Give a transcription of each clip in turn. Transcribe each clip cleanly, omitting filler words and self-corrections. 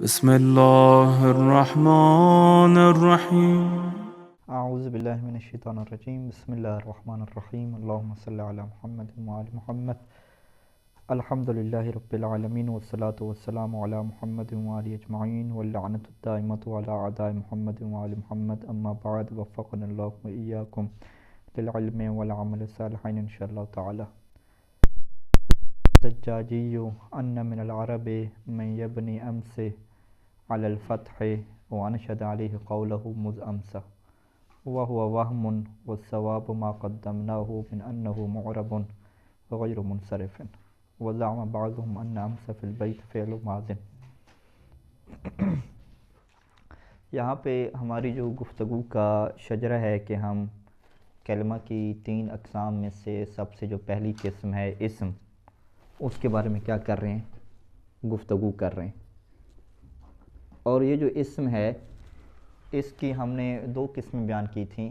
بسم الله الرحمن الرحیم. اعوذ باللہ من الشیطان الرجیم. بسم اللہ الرحمن الرحیم. اللہم صلی علی محمد وعلی محمد. الحمد للہ رب العالمین والصلاة والسلام علی محمد وعلی اجمعین واللعنۃ الدائمۃ علی اعداء محمد وعلی محمد. اما بعد، وفقنا اللہ وإیاکم للعلم والعمل الصالحین انشاءاللہ تعالی. الزجاجی ان من العرب من یبنی امس علی الفتح وانشد علیہ قولہ مذ امس وهو وهم والصواب ما قدمناه من أنه معرب غير منصرف وزعم بعضهم أن أمس في البيت فعل ماض. یہاں پہ ہماری جو گفتگو کا شجرہ ہے کہ ہم کلمہ کی 3 اقسام میں سے سب سے جو پہلی قسم ہے اسم، اس کے بارے میں کیا کر رہے ہیں، گفتگو کر رہے ہیں. اور یہ جو اسم ہے اس کی ہم نے 2 قسمیں بیان کی تھیں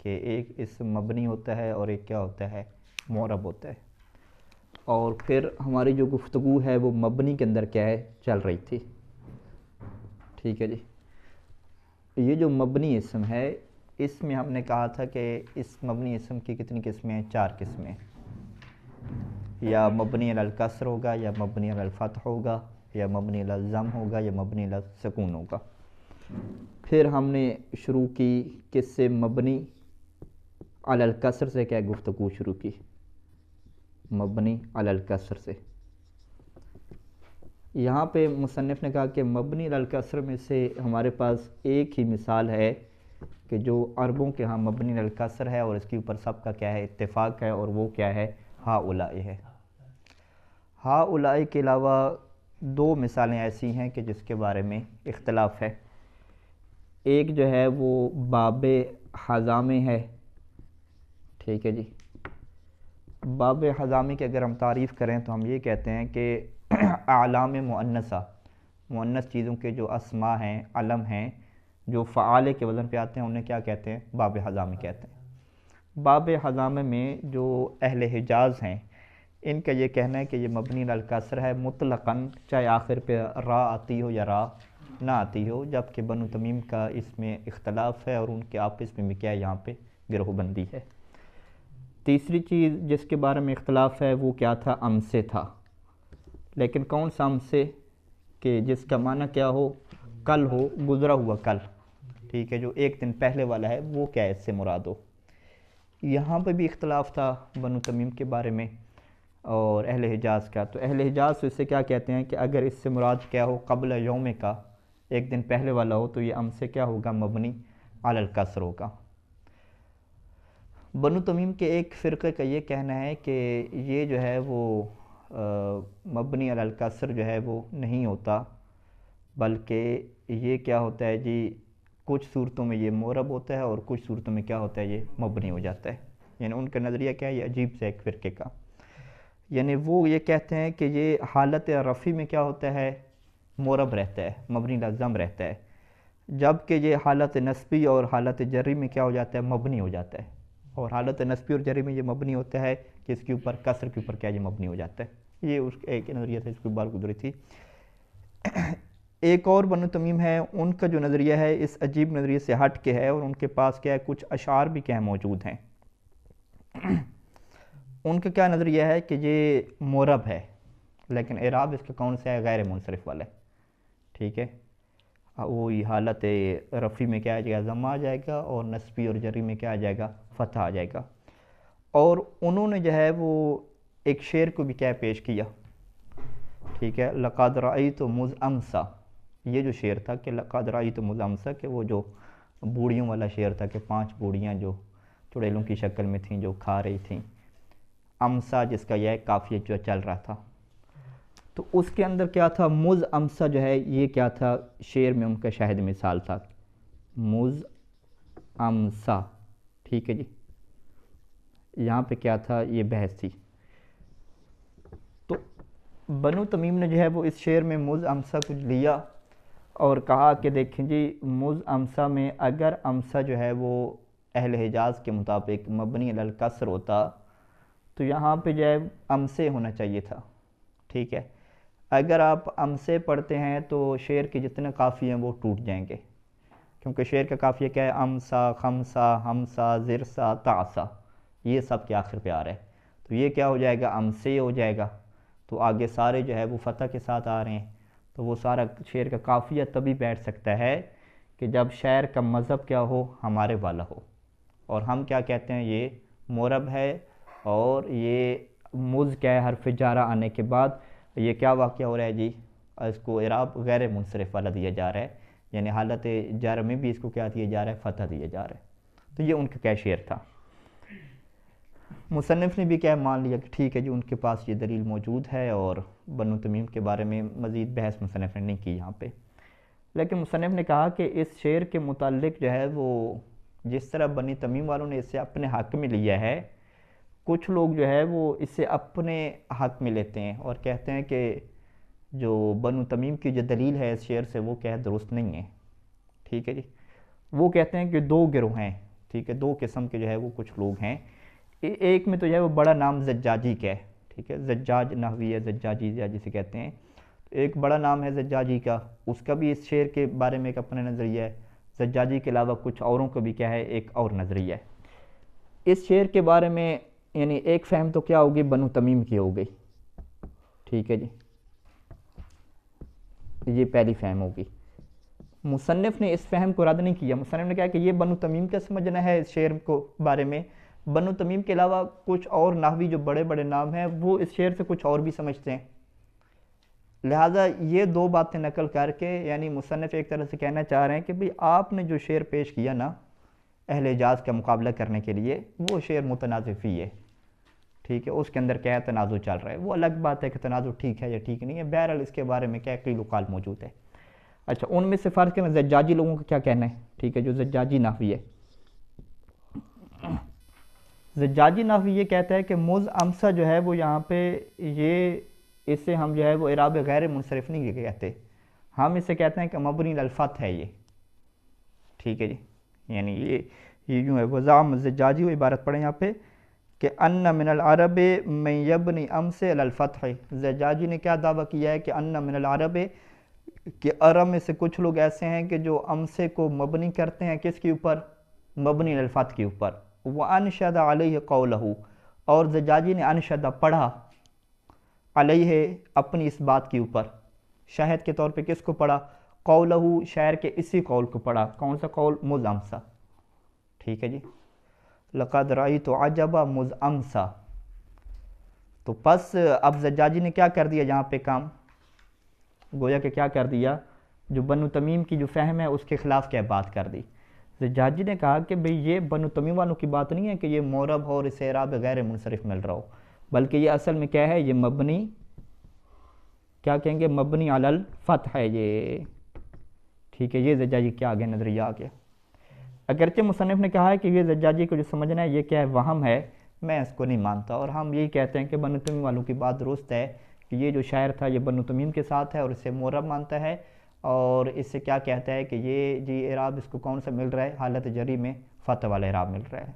کہ ایک اسم مبنی ہوتا ہے اور ایک کیا ہوتا ہے، معرب ہوتا ہے. اور پھر ہماری جو گفتگو ہے وہ مبنی کے اندر کیا ہے، چل رہی تھی. ٹھیک ہے جی. یہ جو مبنی اسم ہے اس میں ہم نے کہا تھا کہ اس مبنی اسم کی کتنی قسمیں ہیں، 4 قسمیں. یا مبنی علی الکسر ہوگا، یا مبنی علی الفتح ہوگا، یا مبنی علی الضم ہوگا، یا مبنی علی السکون ہوگا. پھر ہم نے شروع کی کس سے، مبنی علی الکسر سے کیا گفتگو شروع کی، مبنی علی الکسر سے. یہاں پہ مصنف نے کہا کہ مبنی علی الکسر میں سے ہمارے پاس ایک ہی مثال ہے کہ جو عربوں کے ہاں مبنی علی الکسر ہے اور اس کے اوپر سب کا کیا ہے، اتفاق ہے، اور وہ کیا ہے، ہا اولائی ہے. ہا اولائی کے علاوہ 2 مثالیں ایسی ہیں کہ جس کے بارے میں اختلاف ہے. ایک جو ہے وہ باب حضامے ہے. ٹھیک ہے جی. باب حضامے کی اگر ہم تعریف کریں تو ہم یہ کہتے ہیں کہ اعلام مؤنثہ، مؤنث چیزوں کے جو اسماء ہیں، علم ہیں، جو فعال کے وزن پہ آتے ہیں، انہیں کیا کہتے ہیں، باب حضامے کہتے ہیں. باب حضامے میں جو اہل حجاز ہیں ان کا یہ کہنا ہے کہ یہ مبنی علی الکسر ہے مطلقاً، چاہے آخر پہ را آتی ہو یا را نہ آتی ہو، جبکہ بنو تمیم کا اس میں اختلاف ہے اور ان کے آپس میں بھی کیا ہے، یہاں پہ گروہ بندی ہے. تیسری چیز جس کے بارے میں اختلاف ہے وہ کیا تھا، امسے تھا. لیکن کون سا امسے، کہ جس کا معنی کیا ہو، کل ہو، گزرا ہوا کل. ٹھیک ہے، جو ایک دن پہلے والا ہے وہ کیا ہے، اس سے مراد ہو. یہاں پہ بھی اختلاف تھا بنو تمیم کے بارے میں اور اہل حجاز کا. تو اہل حجاز تو اسے کیا کہتے ہیں کہ اگر اس سے مراد کیا ہو، قبل یوم کا، ایک دن پہلے والا ہو، تو یہ امسے کیا ہوگا، مبنی علی الکسر ہوگا. بنو تمیم کے ایک فرقے کا یہ کہنا ہے کہ یہ جو ہے وہ مبنی علی الکسر جو ہے وہ نہیں ہوتا، بلکہ یہ کیا ہوتا ہے جی، کچھ صورتوں میں یہ معرب ہوتا ہے اور کچھ صورتوں میں کیا ہوتا ہے، یہ مبنی ہو جاتا ہے. یعنی ان کا نظریہ کیا ہے، یہ عجیب سے ایک فرقے کا. یعنی وہ یہ کہتے ہیں کہ یہ حالت رفع میں کیا ہوتا ہے، معرب رہتا ہے، مبنی علی الضم رہتا ہے، جبکہ یہ حالت نصبی اور حالت جری میں کیا ہو جاتا ہے، مبنی ہو جاتا ہے. اور حالت نصبی اور جری میں یہ مبنی ہوتا ہے کہ اس کے اوپر کسر کے اوپر کیا یہ مبنی ہو جاتا ہے. یہ اس ایک نظریہ سے اس کی بات گزری تھی. ایک اور بنو تمیم ہے، ان کا جو نظریہ ہے اس عجیب نظریے سے ہٹ کے ہے، اور ان کے پاس کیا ہے، کچھ اشعار بھی کیا موجود ہیں. ان کا کیا نظریہ ہے کہ یہ معرب ہے، لیکن اعراب اس کا کون سا ہے، غیر منصرف والا ہے. ٹھیک ہے، وہی حالت رفع میں کیا آ جائے گا، ضم آ جائے گا، اور نصبی اور جری میں کیا آ جائے گا، فتح آ جائے گا. اور انہوں نے جو ہے وہ ایک شعر کو بھی کیا پیش کیا. ٹھیک ہے، لقد رأیت مذ امسا، یہ جو شعر تھا کہ لقد رأیت مذ امسا، کہ وہ جو بوڑیوں والا شعر تھا کہ 5 بوڑیاں جو چڑیلوں کی شکل میں تھیں جو کھا رہی تھیں. امسا جس کا یہ قافیہ جو چل رہا تھا، تو اس کے اندر کیا تھا، مذ امسا جو ہے یہ کیا تھا، شعر میں ان کا شاہد مثال تھا، مذ امسا. ٹھیک ہے جی. یہاں پہ کیا تھا، یہ بحث تھی. تو بنو تمیم نے جو ہے وہ اس شعر میں مذ امسا کو لیا اور کہا کہ دیکھیں جی، مذ امسا میں اگر امسا جو ہے وہ اہل حجاز کے مطابق مبنی علی الکسر ہوتا تو یہاں پہ جو ہے امسے ہونا چاہیے تھا. ٹھیک ہے، اگر آپ ام سے پڑھتے ہیں تو شعر کے جتنے قافیے ہیں وہ ٹوٹ جائیں گے، کیونکہ شعر کا قافیہ کیا ہے؟ امسا، خمسا، ہمسا، زرسا، تعسا، یہ سب کے آخر پہ آ رہا ہے، تو یہ کیا ہو جائے گا؟ ام سے ہو جائے گا، تو آگے سارے جو ہے وہ فتح کے ساتھ آ رہے ہیں، تو وہ سارا شعر کا قافیہ تبھی بیٹھ سکتا ہے کہ جب شعر کا مذہب کیا ہو؟ ہمارے والا ہو، اور ہم کیا کہتے ہیں؟ یہ مورب ہے، اور یہ مز کیا ہے؟ حرف جارہ آنے کے بعد یہ کیا واقعہ ہو رہا ہے جی؟ اس کو اعراب غیر منصرف والا دیا جا رہا ہے، یعنی حالت جر میں بھی اس کو کیا دیا جا رہا ہے؟ فتح دیا جا رہا ہے، تو یہ ان کا کیا شعر تھا۔ مصنف نے بھی کیا مان لیا کہ ٹھیک ہے جی، ان کے پاس یہ دلیل موجود ہے، اور بنو تمیم کے بارے میں مزید بحث مصنف نے نہیں کی یہاں پہ، لیکن مصنف نے کہا کہ اس شعر کے متعلق جو ہے وہ جس طرح بنی تمیم والوں نے اسے اپنے حق میں لیا ہے، کچھ لوگ جو ہے وہ اسے اپنے حق میں لیتے ہیں اور کہتے ہیں کہ جو بنو تمیم کی جو دلیل ہے اس شعر سے وہ کیا ہے؟ درست نہیں ہے، ٹھیک ہے جی۔ وہ کہتے ہیں کہ دو گروہ ہیں، ٹھیک ہے، دو قسم کے جو ہے وہ کچھ لوگ ہیں، ایک میں تو جو ہے وہ بڑا نام زجاجی کا ہے، ٹھیک ہے، زجاج نحوی ہے، زجاجی جسے کہتے ہیں، تو ایک بڑا نام ہے زجاجی کا، اس کا بھی اس شعر کے بارے میں ایک اپنا نظریہ ہے، زجاجی کے علاوہ کچھ اوروں کا بھی کیا ہے؟ ایک اور نظریہ ہے اس شعر کے بارے میں، یعنی ایک فہم تو کیا ہوگی؟ بنو تمیم کی ہو گئی، ٹھیک ہے جی، یہ پہلی فہم ہوگی۔ مصنف نے اس فہم کو رد نہیں کیا، مصنف نے کہا کہ یہ بنو تمیم کا سمجھنا ہے اس شعر کو بارے میں، بنو تمیم کے علاوہ کچھ اور نحوی جو بڑے بڑے نام ہیں وہ اس شعر سے کچھ اور بھی سمجھتے ہیں، لہٰذا یہ دو باتیں نقل کر کے یعنی مصنف ایک طرح سے کہنا چاہ رہے ہیں کہ بھئی آپ نے جو شعر پیش کیا نا اہل حجاز کا مقابلہ کرنے کے لیے، وہ شعر متنازع فی ہے، ٹھیک ہے، اس کے اندر کیا ہے؟ تنازع چل رہا ہے، وہ الگ بات ہے کہ تنازع ٹھیک ہے یا ٹھیک نہیں ہے، بہرحال اس کے بارے میں کیا قیل و قال موجود ہے۔ اچھا، ان میں سے فرض کریں زجاجی لوگوں کا کیا کہنا ہے؟ ٹھیک ہے، جو زجاجی نحوی ہے، زجاجی نحوی یہ کہتا ہے کہ مز امسا جو ہے وہ یہاں پہ یہ اسے ہم جو ہے وہ اعراب غیر منصرف نہیں کہتے، ہم اسے کہتے ہیں کہ مبنی علی الفتح ہے یہ، ٹھیک ہے جی، یعنی یہ یوں ہے، وزعم زجاجی و عبارت پڑھیں یہاں پہ کہ ان من العرب من یبنی امس علی الفتح، زجاجی نے کیا دعویٰ کیا ہے کہ ان من العرب، کہ عرب میں سے کچھ لوگ ایسے ہیں کہ جو امسے کو مبنی کرتے ہیں کس کے اوپر؟ مبنی علی الفتح کے اوپر، وانشد علیہ قولہ، اور زجاجی نے انشدہ پڑھا علیہ اپنی اس بات کے اوپر، شاہد کے طور پہ کس کو پڑھا؟ قولہ، شاعر کے اسی قول کو پڑھا، کون سا قول؟ مز امسا، ٹھیک ہے جی، لقد رأیت عجبا مز امسا، تو پس اب زجاجی نے کیا کر دیا یہاں پہ کام؟ گویا کہ کیا کر دیا؟ جو بنو تمیم کی جو فہم ہے اس کے خلاف کیا بات کر دی؟ زجاجی نے کہا کہ بھئی یہ بنو تمیم والوں کی بات نہیں ہے کہ یہ مورب ہو اور اسے اعراب غیر منصرف مل رہا ہو، بلکہ یہ اصل میں کیا ہے؟ یہ مبنی، کیا کہیں گے؟ مبنی علی الفتح ہے یہ، ٹھیک ہے، یہ زجاجی کیا آگے نظریہ آ گیا۔ اگرچہ مصنف نے کہا ہے کہ یہ زجاجی کو جو سمجھنا ہے یہ کیا ہے؟ وہم ہے، میں اس کو نہیں مانتا، اور ہم یہی کہتے ہیں کہ بنو تمیم والوں کی بات درست ہے کہ یہ جو شاعر تھا یہ بنو تمیم کے ساتھ ہے اور اسے مورب مانتا ہے، اور اس سے کیا کہتا ہے کہ یہ جی اعراب اس کو کون سا مل رہا ہے؟ حالت جری میں فتح والا اعراب مل رہا ہے۔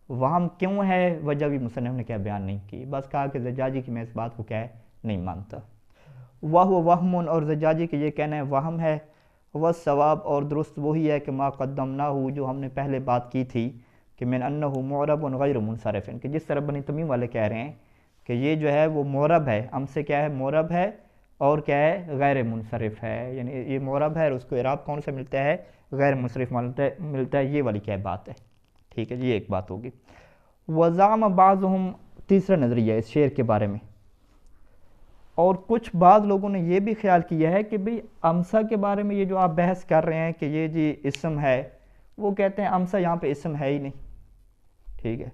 وہم کیوں ہے؟ وجہ بھی مصنف نے کیا بیان نہیں کی، بس کہا کہ زجاجی کی میں اس بات کو کیا ہے؟ نہیں مانتا۔ وَهُوَ وَهْمٌ، اور زجاجی کے یہ کہنا ہے وہم ہے، وَالصَّوَابُ، اور درست وہی ہے کہ ما قدمناہ، جو ہم نے پہلے بات کی تھی کہ من انہ معرب غیر منصرف، کہ جس طرح بنی تمیم والے کہہ رہے ہیں کہ یہ جو ہے وہ معرب ہے، ہم سے کیا ہے؟ معرب ہے، اور کیا ہے؟ غیر منصرف ہے، یعنی یہ معرب ہے اور اس کو اعراب کون سا ملتا ہے؟ غیر منصرف ملتا ہے، یہ والی کیا بات ہے، ٹھیک ہے جی، یہ ایک بات ہوگی۔ وزعم بعضهم، تیسرا نظریہ ہے اس شعر کے بارے میں، اور کچھ بعض لوگوں نے یہ بھی خیال کیا ہے کہ بھئی امسا کے بارے میں یہ جو آپ بحث کر رہے ہیں کہ یہ جی اسم ہے، وہ کہتے ہیں امسا یہاں پہ اسم ہے ہی نہیں، ٹھیک ہے،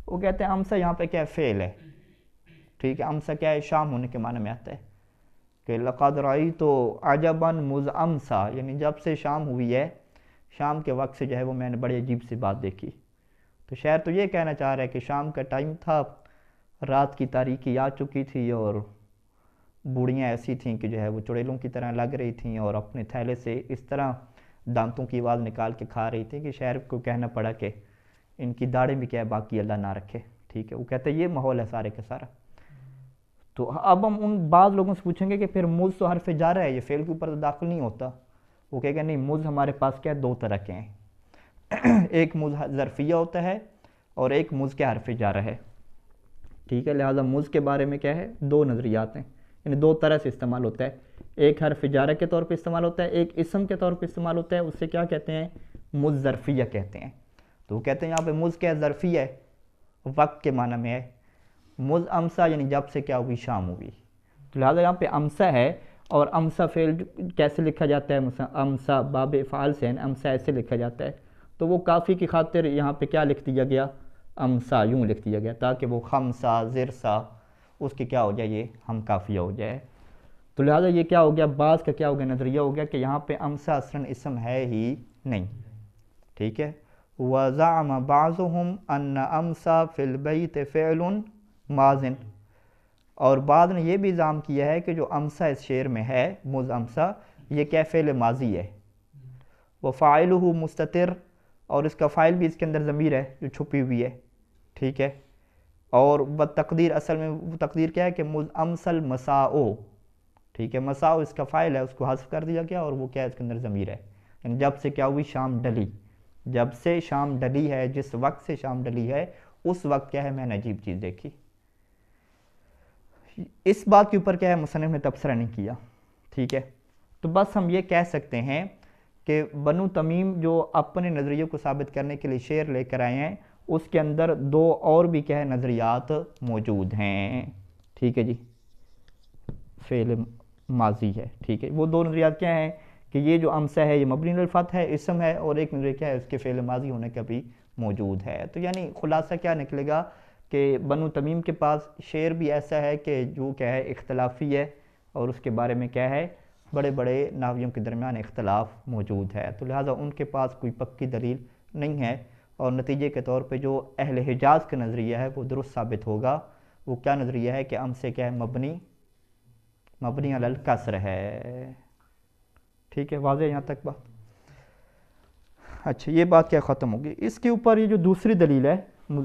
وہ کہتے ہیں امسا یہاں پہ کیا فعل ہے، ٹھیک ہے، امسا کیا ہے؟ شام ہونے کے معنی میں آتا ہے کہ لقد رأیت عجبا مز امسا، یعنی جب سے شام ہوئی ہے، شام کے وقت سے جو ہے وہ میں نے بڑی عجیب سی بات دیکھی، تو شاعر تو یہ کہنا چاہ رہا ہے کہ شام کا ٹائم تھا، رات کی تاریکی آ چکی تھی، اور بوڑھیاں ایسی تھیں کہ جو ہے وہ چڑیلوں کی طرح لگ رہی تھیں اور اپنے تھیلے سے اس طرح دانتوں کی آواز نکال کے کھا رہی تھی کہ شاعر کو کہنا پڑا کہ ان کی داڑھیں بھی کیا ہے باقی اللہ نہ رکھے، ٹھیک ہے، وہ کہتے ہیں یہ ماحول ہے سارے کا سارا۔ تو اب ہم ان بعض لوگوں سے پوچھیں گے کہ پھر مز تو حرف جار ہے، یہ فعل کے اوپر تو داخل نہیں ہوتا. وہ کہے گا نہیں، مز ہمارے پاس کیا ہے، دو طرح کے ہیں. ایک مز ظرفیہ ہوتا ہے اور ایک مز کے حرف جار ہے. ٹھیک ہے، لہٰذا مز کے بارے میں کیا ہے، دو نظریات ہیں، یعنی دو طرح سے استعمال ہوتا ہے. ایک حرف جارہ کے طور پہ استعمال ہوتا ہے، ایک اسم کے طور پہ استعمال ہوتا ہے. اسے کیا کہتے ہیں، مز ظرفیہ کہتے ہیں. تو وہ کہتے ہیں یہاں پہ مز کیا ہے، ظرفیہ ہے، وقت کے معنی میں ہے. مز امسا یعنی جب سے کیا ہوئی، شام ہوئی. تو لہٰذا یہاں پہ امسا ہے، اور امسا فعل کیسے لکھا جاتا ہے، مثلا امسا باب فعال سے امسا ایسے لکھا جاتا ہے. تو وہ کافی کی خاطر یہاں پہ کیا لکھ دیا گیا، امسا یوں لکھ دیا گیا، تاکہ وہ خمسا زرسا اس کی کیا ہو جائے، یہ ہم کافیہ ہو جائے. تو لہٰذا یہ کیا ہو گیا، بعض کا کیا ہو گیا، نظریہ ہو گیا کہ یہاں پہ امسا اصلاً اسم ہے ہی نہیں. ٹھیک ہے. وَزَعَمَ بَعْضُهُمْ أَنَّ أَمْسَى فِي الْبَيْتِ فِعْلٌ ماضٍ، اور بعض نے یہ بھی الزام کیا ہے کہ جو امسا اس شعر میں ہے، مز امسا، یہ کیا فعل ماضی ہے. وَفَاعِلُهُ مستتر، اور اس کا فاعل بھی اس کے اندر ضمیر ہے جو چھپی ہوئی ہے. ٹھیک ہے. اور تقدیر، اصل میں تقدیر کیا ہے کہ مز امسل مساؤ. ٹھیک ہے، مساؤ اس کا فاعل ہے، اس کو حذف کر دیا گیا، اور وہ کیا ہے، اس کے اندر ضمیر ہے. یعنی جب سے کیا ہوئی، شام ڈلی. جب سے شام ڈلی ہے، جس وقت سے شام ڈلی ہے، اس وقت کیا ہے، میں نے عجیب چیز دیکھی. اس بات کے اوپر کیا ہے، مصنف نے تبصرہ نہیں کیا. ٹھیک ہے. تو بس ہم یہ کہہ سکتے ہیں کہ بنو تمیم جو اپنے نظریے کو ثابت کرنے کے لیے شعر لے کر آئے ہیں، اس کے اندر دو اور بھی کیا ہے، نظریات موجود ہیں. ٹھیک ہے جی، فعل ماضی ہے. ٹھیک ہے. وہ دو نظریات کیا ہیں کہ یہ جو امسا ہے یہ مبنی علی الفتح ہے، اسم ہے، اور ایک نظریہ کیا ہے، اس کے فعل ماضی ہونے کا بھی موجود ہے. تو یعنی خلاصہ کیا نکلے گا کہ بنو تمیم کے پاس شعر بھی ایسا ہے کہ جو کیا ہے، اختلافی ہے، اور اس کے بارے میں کیا ہے، بڑے بڑے ناویوں کے درمیان اختلاف موجود ہے. تو لہٰذا ان کے پاس کوئی پکی دلیل نہیں ہے، اور نتیجے کے طور پہ جو اہل حجاز کا نظریہ ہے وہ درست ثابت ہوگا. وہ کیا نظریہ ہے کہ امسے کیا ہے، مبنی علی الکسر ہے. ٹھیک ہے، واضح یہاں تک بات. اچھا، یہ بات کیا ختم ہوگی. اس کے اوپر یہ جو دوسری دلیل ہے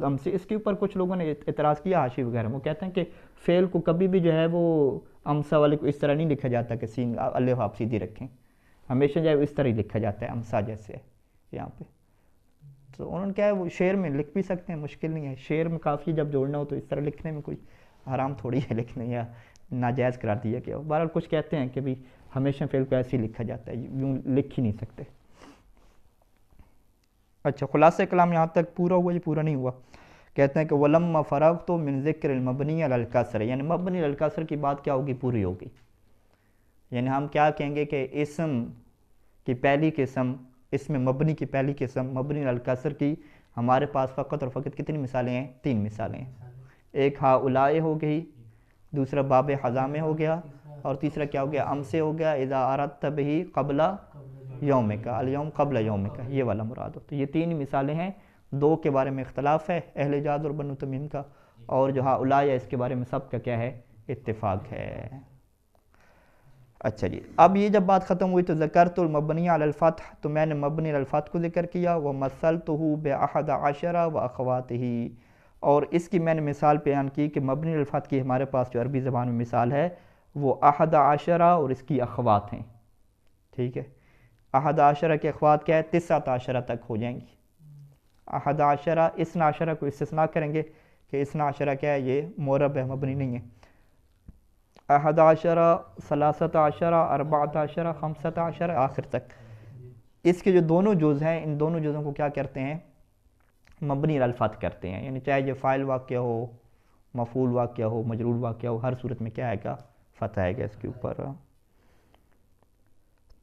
امسے، اس کے اوپر کچھ لوگوں نے اعتراض کیا، حاشی وغیرہ. وہ کہتے ہیں کہ فعل کو کبھی بھی جو ہے وہ امسا والے کو اس طرح نہیں لکھا جاتا کہ سین الف آپ سیدھی رکھیں، ہمیشہ جو ہے اس طرح ہی لکھا جاتا ہے، امسا جیسے ہے یہاں پہ. تو انہوں نے کیا ہے، وہ شعر میں لکھ بھی سکتے ہیں، مشکل نہیں ہے. شعر میں کافی جب جوڑنا ہو تو اس طرح لکھنے میں کوئی حرام تھوڑی ہے لکھنے، یا ناجائز قرار دیا گیا. بہرحال کچھ کہتے ہیں کہ بھی ہمیشہ فعل کو ایسے ہی لکھا جاتا ہے، یوں لکھ ہی نہیں سکتے. اچھا، خلاصہ کلام یہاں تک پورا ہوا، یہ پورا نہیں ہوا. کہتے ہیں کہ وَلَمَّا فَرَغْتُ مِنْ ذِكْرِ الْمَبْنِيِ عَلَى الْكَسْرِ، یعنی مبنی علی الکسر کی بات کیا ہوگی، پوری ہوگی. یعنی ہم کیا کہیں گے کہ اسم کی پہلی قسم، اسم مبنی کی پہلی قسم مبنی علی الکسر کی ہمارے پاس فقط اور فقط کتنی مثالیں ہیں، تین مثالیں ہیں. ایک ہاؤلائے ہو گئی، دوسرا باب حزامے ہو گیا، اور تیسرا کیا ہو گیا، امسے ہو گیا، اذا اردت بہ قبل یومک، الیوم قبل یومک، یہ والا مراد ہو. تو یہ تین مثالیں ہیں. دو کے بارے میں اختلاف ہے اہل حجاز اور بنو تمیم کا، اور جو ہاؤلائے اس کے بارے میں سب کا کیا ہے، اتفاق ہے. اچھا جی، اب یہ جب بات ختم ہوئی تو ذکرت المبنی علی الفتح، تو میں نے مبنی علی الفتح کو ذکر کیا. ومثلتہ باحد عشر واخواتہ، اور اس کی میں نے مثال بیان کی کہ مبنی علی الفتح کی ہمارے پاس جو عربی زبان میں مثال ہے وہ احد عشرہ اور اس کی اخوات ہیں. ٹھیک ہے. احد عشرہ کے اخوات کیا ہے، تسعۃ عشرہ تک ہو جائیں گی. احد عشرہ، اثنا عشرہ کو استثناء کریں گے کہ اثنا عشرہ کیا ہے، یہ معرب ہے، مبنی نہیں ہے. احد عشرہ، ثلاثۃ عشرہ، اربعۃ عشرہ، خمسۃ عشرہ، آخر تک. اس کے جو دونوں جز ہیں، ان دونوں جزوں کو کیا کرتے ہیں، مبنی علی الفتح کرتے ہیں. یعنی چاہے یہ فاعل واقعہ ہو، مفعول واقعہ ہو، مجرور واقعہ ہو، ہر صورت میں کیا آئے گا، فتح آئے گا اس کے اوپر.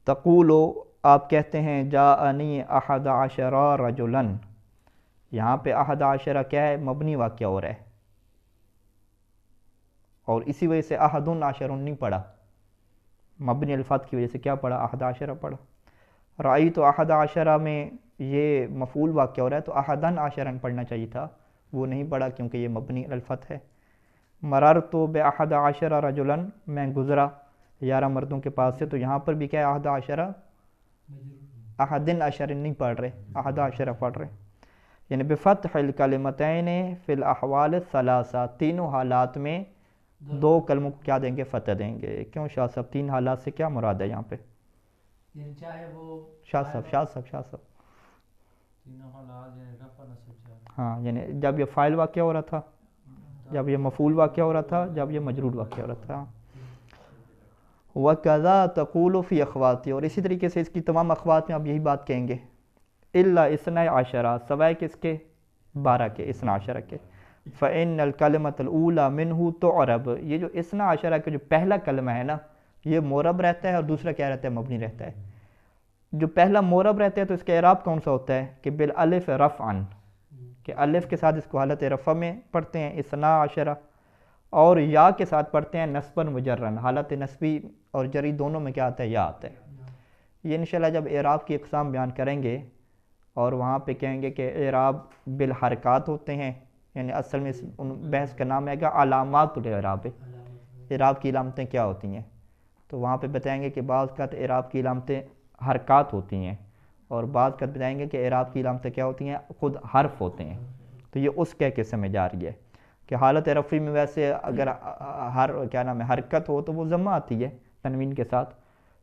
تقولو، آپ کہتے ہیں، جاءنی احد عشرہ رجلاً، یہاں پہ احد عشرہ کیا ہے، مبنی واقعہ ہو رہا ہے، اور اسی وجہ سے احد عشر نہیں پڑھا، مبنی الفتح کی وجہ سے کیا پڑھا، احد عشرہ پڑھا. رأیت احد عشرہ میں یہ مفعول واقعہ ہو رہا ہے تو احد عشرا پڑھنا چاہیے تھا، وہ نہیں پڑھا کیونکہ یہ مبنی الفتح ہے. مررت باحد عشرہ رجلا، میں گزرا 11 مردوں کے پاس سے، تو یہاں پر بھی کیا ہے، احد عشرہ، احد عشر نہیں پڑھ رہے، احد عشرہ پڑھ رہے. یعنی بفتح الکلمتین فی الاحوال الثلاثہ، تینوں حالات میں دو کلموں کو کیا دیں گے؟ فتح دیں گے. کیوں شاہ صاحب؟ تین حالات سے کیا مراد ہے یہاں پہ؟ یعنی چاہے وہ شاہ صاحب تینوں حالات یعنی رفع نصب جر. ہاں، یعنی جب یہ فاعل واقع ہو رہا تھا، جب یہ مفعول واقع ہو رہا تھا، جب یہ مجرور واقع ہو رہا تھا. وَكَذَا تَقُولُ فِي أَخْوَاتِ، اور اسی طریقے سے اس کی تمام اخوات میں آپ یہی بات کہیں گے. إِلَّا اثنَا عَشَرَ، سوائے کس کے؟ 12 کے، اثنا عشرہ کے. فَإِنَّ الْكَلِمَةَ الْأُولَى مِنْهُ تُعْرَبُ، یہ جو اثنا عشرہ کا جو پہلا کلمہ ہے نا، یہ معرب رہتا ہے اور دوسرا کیا رہتا ہے؟ مبنی رہتا ہے. جو پہلا معرب رہتا ہے تو اس کا اعراب کون سا ہوتا ہے؟ کہ بالالف رفعا، کہ الف کے ساتھ اس کو حالت رفع میں پڑھتے ہیں اثنا عشرہ، اور یا کے ساتھ پڑھتے ہیں نصباً مجرن، حالت نصبی اور جری دونوں میں کیا آتا ہے؟ یا آتا ہے. یہ انشاءاللہ جب اعراب کی اقسام بیان کریں گے اور وہاں پہ کہیں گے کہ اعراب بالحرکات ہوتے ہیں، یعنی اصل میں اس بحث کا نام ہے گا علامات الاعراب، اعراب کی علامتیں کیا ہوتی ہیں. تو وہاں پہ بتائیں گے کہ بعض کا اعراب کی علامتیں حرکات ہوتی ہیں، اور بعض کا بتائیں گے کہ اعراب کی علامتیں کیا ہوتی ہیں؟ خود حرف ہوتے ہیں. تو یہ اس کہہ کے سمجھ آ رہی ہے کہ حالت رفعی میں ویسے اگر حرکت ہو تو وہ ضمہ آتی ہے تنوین کے ساتھ،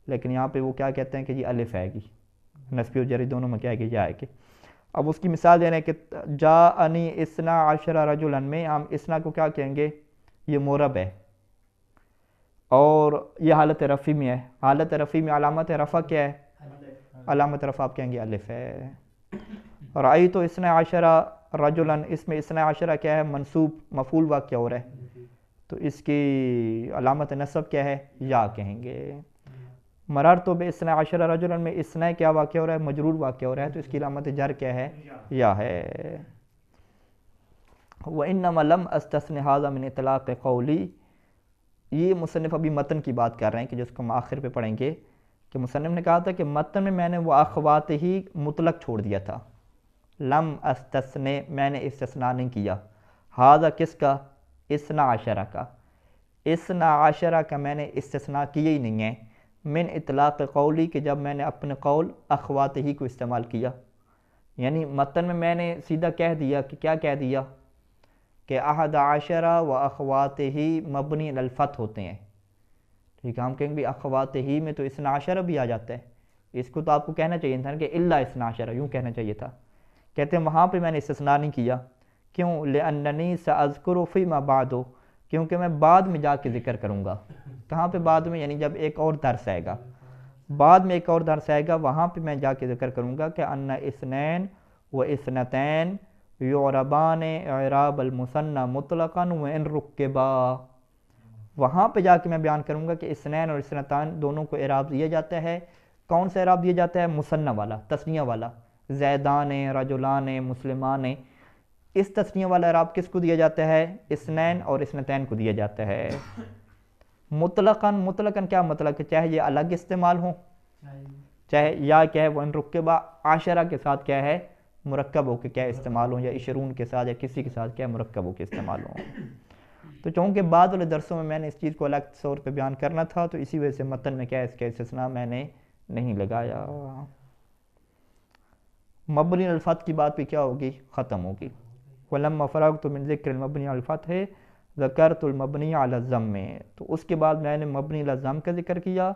لیکن یہاں پہ وہ کیا کہتے ہیں کہ جی الف آئے گی، نصبی و جری دونوں میں کیا ہے کہ یہ آئے گی. اب اس کی مثال دے رہے ہیں کہ جاءنی اثنا عشر رجلا، میں ہم اثنا کو کیا کہیں گے؟ یہ معرب ہے اور یہ حالت رفعی میں ہے. حالت رفعی میں علامت رفع کیا ہے؟ علامت رفع آپ کہیں گے الف ہے. رأیت اثنا عشر رجلا، اس میں اثنا عشرہ کیا ہے؟ منصوب، مفعول واقع ہو رہا ہے، تو اس کی علامت نصب کیا ہے؟ یا کہیں گے. مررت باثنا عشر رجلا، میں اثنا کیا واقع ہو رہا ہے؟ مجرور واقع ہو رہا ہے، تو اس کی علامت جر کیا ہے؟ یا ہے. وَإِنَّمَا لَمْ أَسْتَثْنِ هَذَا مِنْ اطلاق قولی، یہ مصنف ابھی متن کی بات کر رہے ہیں کہ جس کو ہم آخر پہ پڑھیں گے، کہ مصنف نے کہا تھا کہ متن میں نے وہ اخوات ہی مطلق چھوڑ دیا تھا. لم استثنے، میں نے استثناء نہیں کیا. ہاذا کس کا؟ اثنا عشرہ کا. اثنا عشرہ کا میں نے استثناء کیا ہی نہیں ہے. من اطلاق قولی، کہ جب میں نے اپنے قول اخوات ہی کو استعمال کیا، یعنی متن میں نے سیدھا کہہ دیا کہ کیا کہہ دیا؟ کہ احد عشرہ و اخوات ہی مبنی علی الفتح ہوتے ہیں. ٹھیک ہے، ہم کہیں گے اخوات ہی میں تو اثنا عشرہ بھی آ جاتا ہے. اس کو تو آپ کو کہنا چاہیے تھا کہ الا اثنا عشرہ، یوں کہنا چاہیے تھا. کہتے ہیں وہاں پہ میں نے استثناء نہیں کیا. کیوں؟ لأننی سأذکر فیما بعد، کیونکہ میں بعد میں جا کے ذکر کروں گا. کہاں پہ بعد میں؟ یعنی جب ایک اور درس آئے گا، بعد میں ایک اور درس آئے گا، وہاں پہ میں جا کے ذکر کروں گا کہ ان اثنین و اثنتین یعربان اعراب المثنى مطلقا وان رکبا. وہاں پہ جا کے میں بیان کروں گا کہ اثنین اور اثنتان دونوں کو اعراب دیا جاتا ہے. کون سا اعراب دیا جاتا ہے؟ مثنی والا، تثنیہ والا. زیدان، رجلان، مسلمان. اس تثنیہ والا اعراب کس کو دیا جاتا ہے؟ اثنین اور اثنتین کو دیا جاتا ہے. مطلقاً، مطلقاً کیا مطلب؟ کہ چاہے یہ الگ استعمال ہوں، چاہے یا کیا ہے وہ ان رکبہ عاشرہ کے ساتھ کیا ہے؟ مرکب ہو کے کیا استعمال ہوں، یا عشرون کے ساتھ، یا کسی کے ساتھ کیا مرکب ہو کے استعمال ہوں. تو چونکہ بعد والے درسوں میں نے اس چیز کو الگ طور پہ بیان کرنا تھا، تو اسی وجہ سے متن میں کیا ہے اس کا استثناء میں نے نہیں لگایا. مبنی الفتح کی بات بھی کیا ہوگی؟ ختم ہوگی. وَلَمَّا فَرَغْتُ مِنْ ذِكْرِ الْمَبْنِي عَلَى الْفَتْحِ ذَكَرْتُ الْمَبْنِيَ عَلَى الضَّمِّ، تو اس کے بعد میں نے مبنی علی الضم کا ذکر کیا.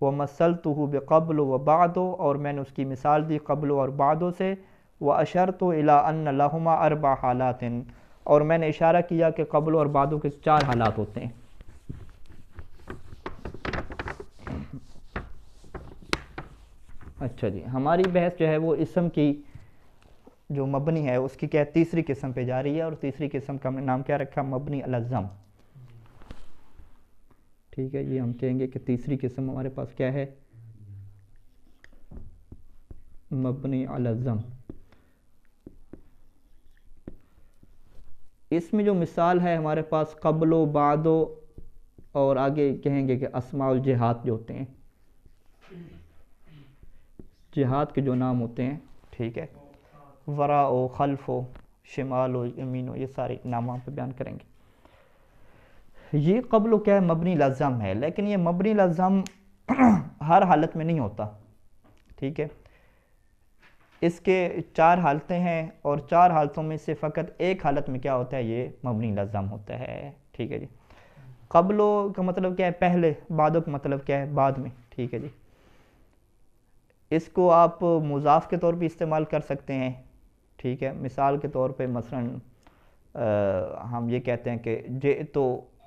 وَمَثَّلْتُهُ بِقَبْلُ وَبَعْدُ، اور میں نے اس کی مثال دی قبل اور بعد سے. وَأَشَرْتُ إِلَىٰ أَنَّ لَهُمَا 4 حالات، اور میں نے اشارہ کیا کہ قبل اور بعد کے 4 حالات ہوتے ہیں. اچھا جی، ہماری بحث جو ہے وہ اسم کی جو مبنی ہے اس کی کیا ہے؟ تیسری قسم پہ جا رہی ہے، اور تیسری قسم کا ہم نے نام کیا رکھا؟ مبنی علی الضم. ٹھیک ہے، یہ ہم کہیں گے کہ تیسری قسم ہمارے پاس کیا ہے؟ مبنی علی الضم. اس میں جو مثال ہے ہمارے پاس قبل و بعد و، اور آگے کہیں گے کہ اسماء الجہات جو ہوتے ہیں، جہاد کے جو نام ہوتے ہیں، ٹھیک ہے، وراء و خلف و شمال و یمین و، یہ سارے نام وہاں پہ بیان کریں گے. یہ قبل و کیا ہے؟ مبنی لازم ہے، لیکن یہ مبنی لازم ہر حالت میں نہیں ہوتا. ٹھیک ہے، اس کے 4 حالتیں ہیں، اور 4 حالتوں میں سے فقط ایک حالت میں کیا ہوتا ہے؟ یہ مبنی لازم ہوتا ہے. ٹھیک ہے جی. قبلو کا مطلب کیا ہے پہلے، بعدو کا مطلب کیا ہے بعد میں، ٹھیک ہے جی۔ اس کو آپ مضاف کے طور پہ استعمال کر سکتے ہیں، ٹھیک ہے۔ مثال کے طور پہ مثلاً ہم یہ کہتے ہیں کہ جئتو،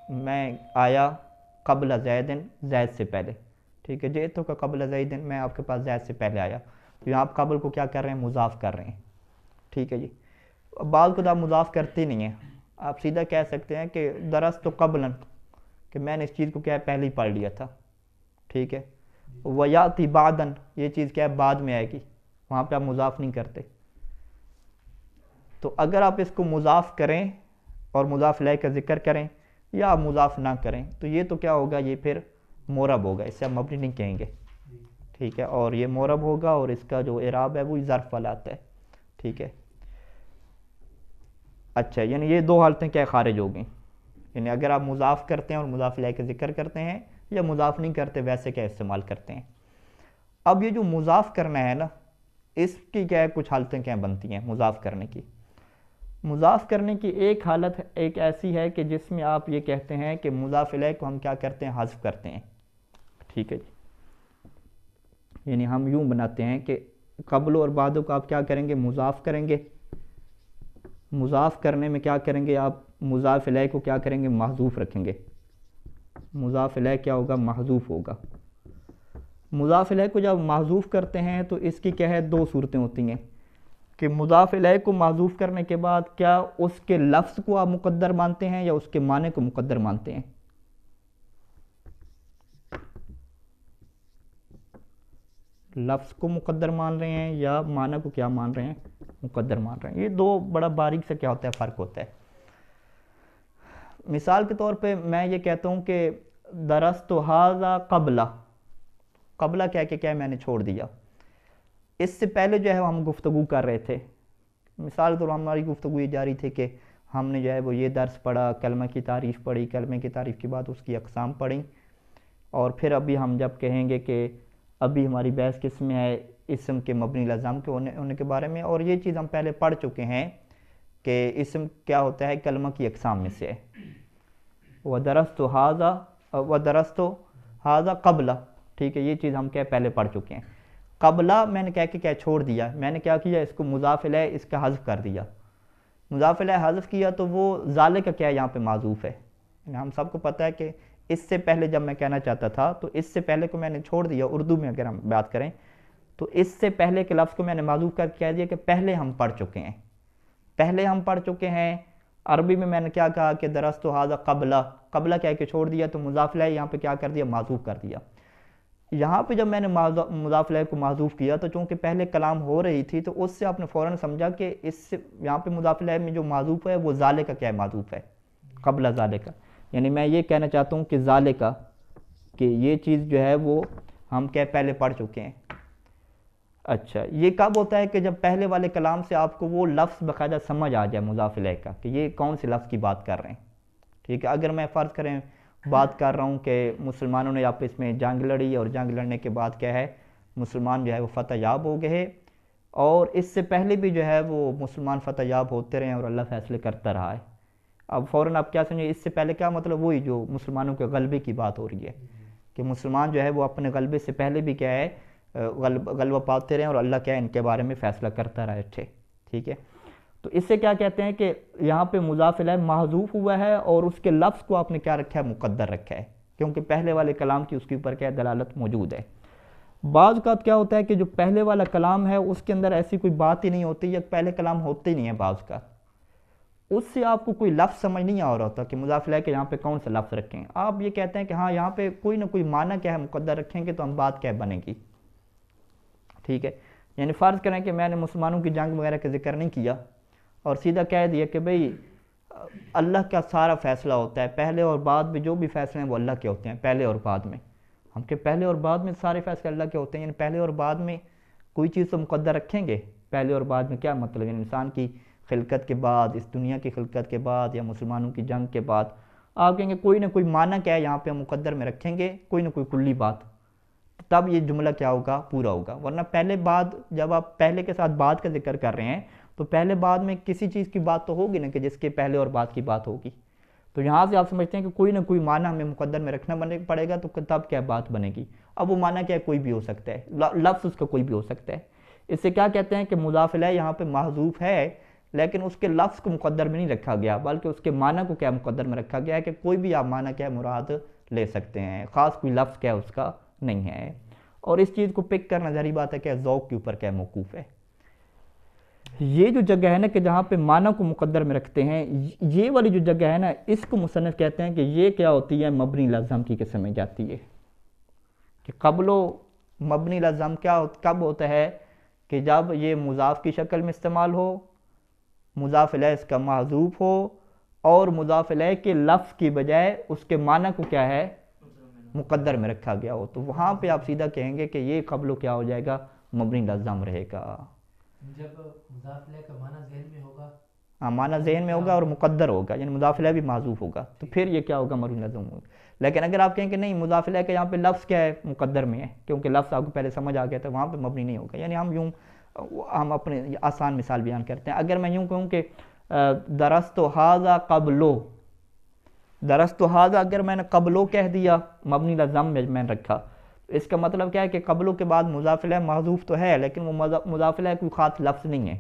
میں آیا، قبل زیدن، زید سے پہلے، ٹھیک ہے۔ جئتو کا قبل زیدن، میں آپ کے پاس زید سے پہلے آیا، تو یہاں آپ قبل کو کیا کر رہے ہیں، مضاف کر رہے ہیں، ٹھیک ہے جی۔ بعض کو آپ مضاف کرتے نہیں ہیں، آپ سیدھا کہہ سکتے ہیں کہ درست قبلاً، کہ میں نے اس چیز کو کیا ہے پہلے ہی پڑھ لیا تھا، ٹھیک ہے۔ ویاتی بعدن، یہ چیز کیا ہے بعد میں آئے گی، وہاں پہ آپ مضاف نہیں کرتے۔ تو اگر آپ اس کو مضاف کریں اور مضاف الیہ کا ذکر کریں، یا آپ مضاف نہ کریں، تو یہ تو کیا ہوگا، یہ پھر مورب ہوگا، اس سے آپ مبنی نہیں کہیں گے، ٹھیک ہے۔ اور یہ مورب ہوگا اور اس کا جو اعراب ہے وہ ظرف والا آتا ہے، ٹھیک ہے۔ اچھا، یعنی یہ دو حالتیں کیا خارج ہو گئیں، یعنی اگر آپ مضاف کرتے ہیں اور مضاف الیہ کا ذکر کرتے ہیں، یا مضاف نہیں کرتے ویسے کیا استعمال کرتے ہیں۔ اب یہ جو مضاف کرنا ہے نا، اس کی کیا ہے کچھ حالتیں کیا بنتی ہیں مضاف کرنے کی۔ مضاف کرنے کی ایک حالت ایک ایسی ہے کہ جس میں آپ یہ کہتے ہیں کہ مضاف الیہ کو ہم کیا کرتے ہیں، حذف کرتے ہیں، ٹھیک ہے جی۔ یعنی ہم یوں بناتے ہیں کہ قبل اور بعد کو آپ کیا کریں گے، مضاف کریں گے۔ مضاف کرنے میں کیا کریں گے آپ، مضاف الیہ کو کیا کریں گے، محذوف رکھیں گے۔ مضاف الیہ کیا ہوگا، محذوف ہوگا۔ مضاف الیہ کو جب محذوف کرتے ہیں تو اس کی کیا ہے دو صورتیں ہوتی ہیں، کہ مضاف الیہ کو محذوف کرنے کے بعد کیا اس کے لفظ کو آپ مقدر مانتے ہیں یا اس کے معنی کو مقدر مانتے ہیں۔ لفظ کو مقدر مان رہے ہیں یا معنی کو کیا مان رہے ہیں، مقدر مان رہے ہیں۔ یہ دو بڑا باریک سے کیا ہوتا ہے فرق ہوتا ہے۔ مثال کے طور پہ میں یہ کہتا ہوں کہ درست ھذا قبلہ، قبلہ کیا کہ کیا میں نے چھوڑ دیا، اس سے پہلے جو ہے ہم گفتگو کر رہے تھے۔ مثال کے طور پر ہماری گفتگو یہ جاری تھی کہ ہم نے جو ہے وہ یہ درس پڑھا، کلمہ کی تعریف پڑھی، کلمہ کی تعریف کے بعد اس کی اقسام پڑھیں، اور پھر ابھی ہم جب کہیں گے کہ ابھی ہماری بحث کس میں ہے، اسم کے مبنی لازم کے ہونے کے بارے میں، اور یہ چیز ہم پہلے پڑھ چکے ہیں کہ اسم کیا ہوتا ہے، کلمہ کی اقسام میں سے ہے۔ وَدَرَسْتُ هَذَا وَدَرَسْتُ هَذَا قَبْلَ، ٹھیک ہے، یہ چیز ہم کیا پہلے پڑھ چکے ہیں۔ قبلہ میں نے کہہ کے کیا چھوڑ دیا، میں نے کیا کیا، اس کو مضاف الیہ اس کا حذف کر دیا۔ مضاف الیہ حذف کیا تو وہ ذالک کا کیا یہاں پہ معذوف ہے، ہم سب کو پتہ ہے کہ اس سے پہلے جب میں کہنا چاہتا تھا تو اس سے پہلے کو میں نے چھوڑ دیا۔ اردو میں اگر ہم بات کریں تو اس سے پہلے کے لفظ کو میں نے معذوف کر کہہ دیا کہ پہلے ہم پڑھ چکے ہیں، پہلے ہم پڑھ چکے ہیں۔ عربی میں نے کیا کہا کہ درست ھذا قبلہ، قبلہ کہہ کے چھوڑ دیا تو مضاف الیہ یہاں پہ کیا کر دیا، معذوف کر دیا۔ یہاں پہ جب میں نے مضاف الیہ کو معذوف کیا تو چونکہ پہلے کلام ہو رہی تھی تو اس سے آپ نے فوراً سمجھا کہ اس سے یہاں پہ مضاف الیہ میں جو معذوف ہے وہ ذالک کا کیا ہے، معذوف ہے، قبلہ ذالک کا۔ یعنی میں یہ کہنا چاہتا ہوں کہ ذالک کا، کہ یہ چیز جو ہے وہ ہم کیا پہلے پڑھ چکے ہیں۔ اچھا، یہ کب ہوتا ہے کہ جب پہلے والے کلام سے آپ کو وہ لفظ باقاعدہ سمجھ آ جائے مضاف الیہ کا، کہ یہ کون سے لفظ کی بات کر رہے ہیں، ٹھیک ہے۔ اگر میں فرض کریں بات کر رہا ہوں کہ مسلمانوں نے آپس میں جنگ لڑی، اور جنگ لڑنے کے بعد کیا ہے مسلمان جو ہے وہ فتح یاب ہو گئے، اور اس سے پہلے بھی جو ہے وہ مسلمان فتح یاب ہوتے رہے اور اللہ فیصلے کرتا رہا ہے۔ اب فوراً آپ کیا سمجھیں، اس سے پہلے کیا مطلب، وہی جو مسلمانوں کے غلبے کی بات ہو رہی ہے، کہ مسلمان جو ہے وہ اپنے غلبے سے پہلے بھی کیا ہے غلبہ پاتے رہے اور اللہ کیا ہے ان کے بارے میں فیصلہ کرتا رہے تھے، ٹھیک ہے۔ تو اس سے کیا کہتے ہیں کہ یہاں پہ مضاف الیہ محذوف ہوا ہے اور اس کے لفظ کو آپ نے کیا رکھا ہے، مقدر رکھا ہے، کیونکہ پہلے والے کلام کی اس کے اوپر کیا دلالت موجود ہے۔ بعض اوقات کیا ہوتا ہے کہ جو پہلے والا کلام ہے اس کے اندر ایسی کوئی بات ہی نہیں ہوتی، یا پہلے کلام ہوتے ہی نہیں ہے، بعض اوقات اس سے آپ کو کوئی لفظ سمجھ نہیں آ رہا ہوتا کہ مضاف الیہ کے یہاں پہ کون سا لفظ رکھیں۔ آپ یہ کہتے ہیں کہ ہاں یہاں پہ کوئی نہ کوئی معنی کیا ہے مقدر رکھیں گے تو ہم بات کیا بنے گی، ٹھیک ہے۔ یعنی فرض کریں کہ میں نے مسلمانوں کی جنگ وغیرہ کا ذکر نہیں کیا اور سیدھا کہہ دیا کہ بھئی اللہ کا سارا فیصلہ ہوتا ہے، پہلے اور بعد میں جو بھی فیصلے ہیں وہ اللہ کے ہوتے ہیں، پہلے اور بعد میں، ہم کہ پہلے اور بعد میں سارے فیصلے اللہ کے ہوتے ہیں، یعنی پہلے اور بعد میں کوئی چیز تو مقدر رکھیں گے۔ پہلے اور بعد میں کیا مطلب، یعنی انسان کی خلقت کے بعد، اس دنیا کی خلقت کے بعد، یا مسلمانوں کی جنگ کے بعد، آپ کہیں گے کوئی نہ کوئی معنی کیا ہے یہاں پہ ہم مقدر میں رکھیں گے، کوئی نہ کوئی کلی بات، تب یہ جملہ کیا ہوگا، پورا ہوگا۔ ورنہ پہلے بعد، جب آپ پہلے کے ساتھ بعد کا ذکر کر رہے ہیں تو پہلے بعد میں کسی چیز کی بات تو ہوگی نا کہ جس کے پہلے اور بعد کی بات ہوگی۔ تو یہاں سے آپ سمجھتے ہیں کہ کوئی نہ کوئی معنی ہمیں مقدر میں رکھنا پڑے گا، تو تب کیا بات بنے گی. اب وہ معنی کیا ہے، کوئی بھی ہو سکتا ہے، لفظ اس کا کوئی بھی ہو سکتا ہے. اس سے کیا کہتے ہیں کہ مضاف الیہ یہاں پہ محذوف ہے، لیکن اس کے لفظ کو مقدر میں نہیں رکھا گیا، بلکہ اس کے معنی کو کیا مقدر میں رکھا گیا ہے کہ کوئی بھی آپ معنی کیا مراد لے سکتے ہیں، خاص کوئی لفظ کیا اس کا نہیں ہے. اور اس چیز کو پک کرنا ظاہری بات ہے کہ ذوق کے اوپر کیا موقوف ہے. یہ جو جگہ ہے نا کہ جہاں پہ معنی کو مقدر میں رکھتے ہیں، یہ والی جو جگہ ہے نا، اس کو مصنف کہتے ہیں کہ یہ کیا ہوتی ہے، مبنی لازم کی قسم میں جاتی ہے. کہ قبل و مبنی لازم کب ہوتا ہے کہ جب یہ مضاف کی شکل میں استعمال ہو، مضاف الیہ اس کا محذوف ہو، اور مضاف الیہ کے لفظ کی بجائے اس کے معنی کو کیا ہے مقدر میں رکھا گیا ہو. تو وہاں پہ آپ سیدھا کہیں گے کہ یہ قبل کیا ہو جائے گا، مبنی لازم رہے گا. جب مضاف الیہ کا معنی ذہن میں ہوگا، ہاں معنی ذہن میں ہوگا اور مقدر ہوگا، یعنی مضاف الیہ بھی محذوف ہوگا، تو پھر یہ کیا ہوگا، مبنی لازم ہوگا. لیکن اگر آپ کہیں کہ نہیں مضاف الیہ کا یہاں پہ لفظ کیا ہے، مقدر میں ہے، کیونکہ لفظ آپ کو پہلے سمجھ آ گیا تھا، وہاں پہ مبنی نہیں ہوگا. یعنی ہم اپنے آسان مثال بیان کرتے ہیں. اگر میں یوں کہوں کہ درست ھذا قبلو، درست ھذا اگر میں نے قبلو کہہ دیا، مبنی لازم میں نے رکھا، اس کا مطلب کیا ہے کہ قبلو کے بعد مضاف الیہ محذوف تو ہے، لیکن وہ مضاف الیہ کوئی خاص لفظ نہیں ہے،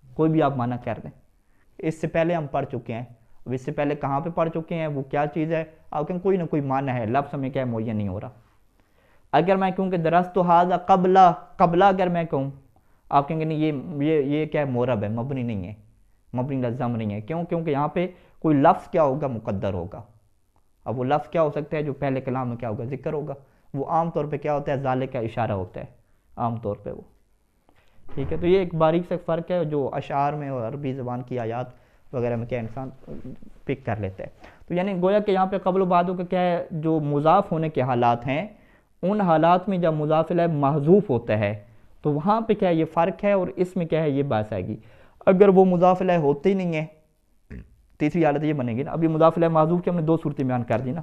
کوئی بھی آپ معنی کر دیں. اس سے پہلے ہم پڑھ چکے ہیں، اب اس سے پہلے کہاں پہ پڑھ چکے ہیں، وہ کیا چیز ہے، آپ کہیں کوئی نہ کوئی معنی ہے، لفظ ہمیں کیا معین نہیں ہو رہا. اگر میں کہوں کہ درست ھذا قبلہ اگر میں کہوں، آپ کہیں گے نہیں یہ کیا ہے، مورب ہے، مبنی نہیں ہے، مبنی لازم نہیں ہے. کیوں؟ کیونکہ یہاں پہ کوئی لفظ کیا ہوگا، مقدر ہوگا. اب وہ لفظ کیا ہو سکتا ہے جو پہلے کلام میں کیا ہوگا، ذکر ہوگا. وہ عام طور پہ کیا ہوتا ہے، ذالک کا اشارہ ہوتا ہے عام طور پہ وہ. ٹھیک ہے، تو یہ ایک باریک سے فرق ہے جو اشعار میں اور عربی زبان کی آیات وغیرہ میں کیا انسان پک کر لیتا ہے. تو یعنی گویا کہ یہاں پہ قبل و بعدوں کا کیا ہے، جو مضاف ہونے کے حالات ہیں، ان حالات میں جب مضاف الیہ محذوف ہوتا ہے تو وہاں پہ کیا یہ فرق ہے، اور اس میں کیا ہے یہ بحث آئے گی. اگر وہ مضاف الیہ ہوتے ہی نہیں ہے، تیسری حالت یہ بنے گی نا. ابھی مضاف الیہ محذوف کی ہم نے دو صورتیں بیان کر دی نا،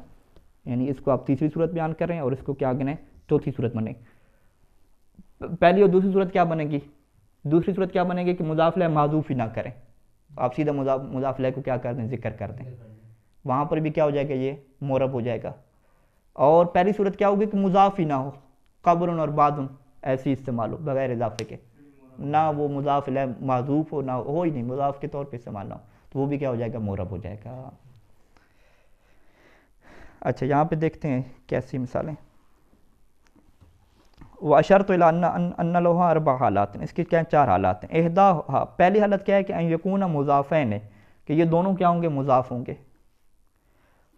یعنی اس کو آپ تیسری صورت بیان کر رہے ہیں اور اس کو کیا گنے، چوتھی صورت بنے. پہلی اور دوسری صورت کیا بنے گی، دوسری صورت کیا بنے گی کہ مضاف الیہ محذوف ہی نہ کریں، آپ سیدھا مضاف الیہ کو کیا کر دیں، ذکر کر دیں. وہاں پر بھی کیا ہو جائے گا، یہ مورب ہو جائے گا. اور پہلی صورت کیا ہوگی کہ مضاف ہی نہ ہو، قبر اور بعد ایسی استعمال ہو بغیر اضافے کے، نہ وہ مضاف الیہ محذوف ہو، نہ ہو ہی نہیں، مضاف کے طور پہ استعمال نہ ہو، تو وہ بھی کیا ہو جائے گا، مورب ہو جائے گا. اچھا یہاں پہ دیکھتے ہیں کیسی مثالیں. وَأَشَرْتُ إِلَىٰ أَنَّ لَهُ أَرْبَعَ حالات، اس کی کیا چار حالات ہیں. احداھا، پہلی حالت کیا ہے کہ ان یکون مضافین، کہ یہ دونوں کیا ہوں گے، مضاف ہوں گے.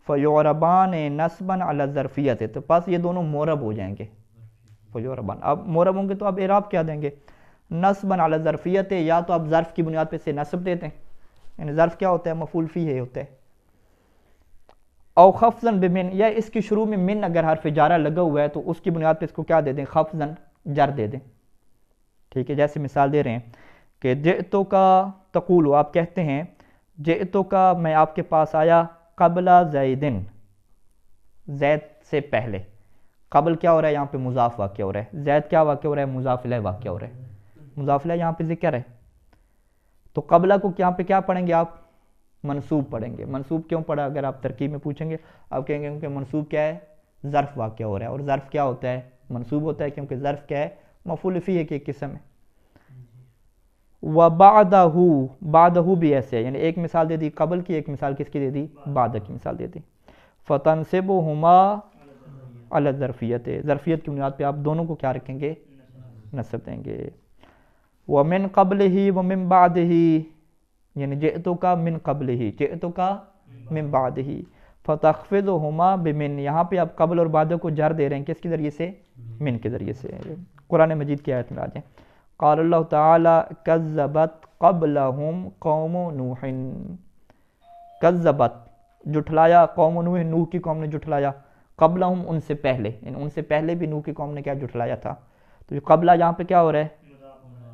فیعربان نصبا علی الظرفیت، تو پس یہ دونوں مورب ہو جائیں گے. فیعربان، اب مورب ہوں گے تو اب اعراب کیا دیں گے، نصبا علی الظرفیت، یا تو آپ ظرف کی بنیاد پہ سے نصب دیتے ہیں، یعنی ظرف کیا ہوتا ہے، مفعول فیہ ہوتا ہے. او خفضاً بمن، یا اس کی شروع میں من اگر حرف جارہ لگا ہوا ہے تو اس کی بنیاد پہ اس کو کیا دے دیں، خفضاً جر دے دیں. ٹھیک ہے، جیسے مثال دے رہے ہیں کہ جئتو کا تقول، آپ کہتے ہیں جئتو کا، میں آپ کے پاس آیا، قبل زیدن، زید سے پہلے. قبل کیا ہو رہا ہے یہاں پہ، مضاف واقع ہو رہا ہے. زید کیا واقع ہو رہا ہے، مضاف الیہ واقع ہو رہا ہے. مضاف الیہ یہاں پہ ذکر ہے، تو قبلہ کو یہاں پہ کیا پڑھیں گے آپ، منصوب پڑھیں گے. منصوب کیوں پڑھا، اگر آپ ترکیب میں پوچھیں گے آپ کہیں گے کہ منصوب کیا ہے، ظرف واقع ہو رہا ہے. اور ظرف کیا ہوتا ہے، منصوب ہوتا ہے، کیونکہ ظرف کیا ہے، مفعول فیہ کی ایک قسم ہے. وَبَعْدَهُ، بعدہ بھی ایسے ہے، یعنی ایک مثال دے دی قبل کی، ایک مثال کس کی دے دی، بعد کی مثال دے دی. فَتَنْصِبُهُمَا عَلَى الظَّرْفِيَّةِ، ظرفیت کی بنیاد پہ آپ دونوں کو کیا رکھیں گے، نصب دیں گے. وَمِن قَبْلِهِ وَمِن بَعْدِهِ، یعنی جئتو کا من قبلہ، جئتو کا من بعدہ. فتخفضہما بمن، یہاں پہ آپ قبل اور بعد کو جر دے رہے ہیں، کس کے ذریعے سے، من کے ذریعے سے. قرآن مجید کی آیت میں آ جائیں. قال اللہ تعالی کذبت قبلہم قوم نوح، کذبت جھٹلایا، قوم نوح، نوح کی قوم نے جھٹلایا، قبلہم ان سے پہلے، یعنی ان سے پہلے بھی نوح کی قوم نے کیا جھٹلایا تھا. تو یہ قبلہ یہاں پہ کیا ہو رہا ہے،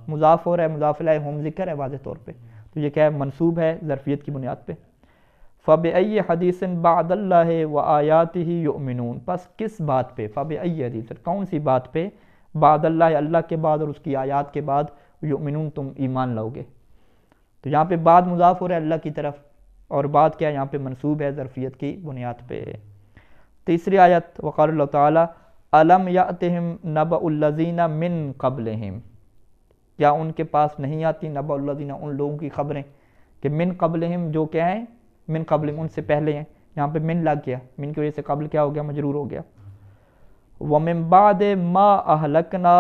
مضاف ہو رہا ہے، مضاف الیہ ہم ذکر ہے واضح طور پہ، تو یہ کیا ہے، منصوب ہے ظرفیت کی بنیاد پہ. فَبِأَيِّ حَدِيثٍ بَعْدَ اللَّهِ وَآيَاتِهِ يُؤْمِنُونَ، پس کس بات پہ، فَبِأَيِّ حَدِيثٍ، کون سی بات پہ، بعد اللہ، اللہ کے بعد اور اس کی آیات کے بعد، یؤمنون، تم ایمان لاؤ گے. تو یہاں پہ بعد مضاف ہو رہا ہے اللہ کی طرف، اور بعد کیا یہاں پہ منصوب ہے ظرفیت کی بنیاد پہ۔ تیسری آیت وقال اللہ تعالیٰ الم یأتہم نبأ الذین من قبلہم، کیا ان کے پاس نہیں آتی نبأ الذین ان لوگوں کی خبریں کہ من قبلہم جو کیا ہیں من قبلہم ان سے پہلے ہیں، یہاں پہ من لگ گیا، من کی وجہ سے قبل کیا ہو گیا مجرور ہو گیا۔ ومن بعد ما اہلکنا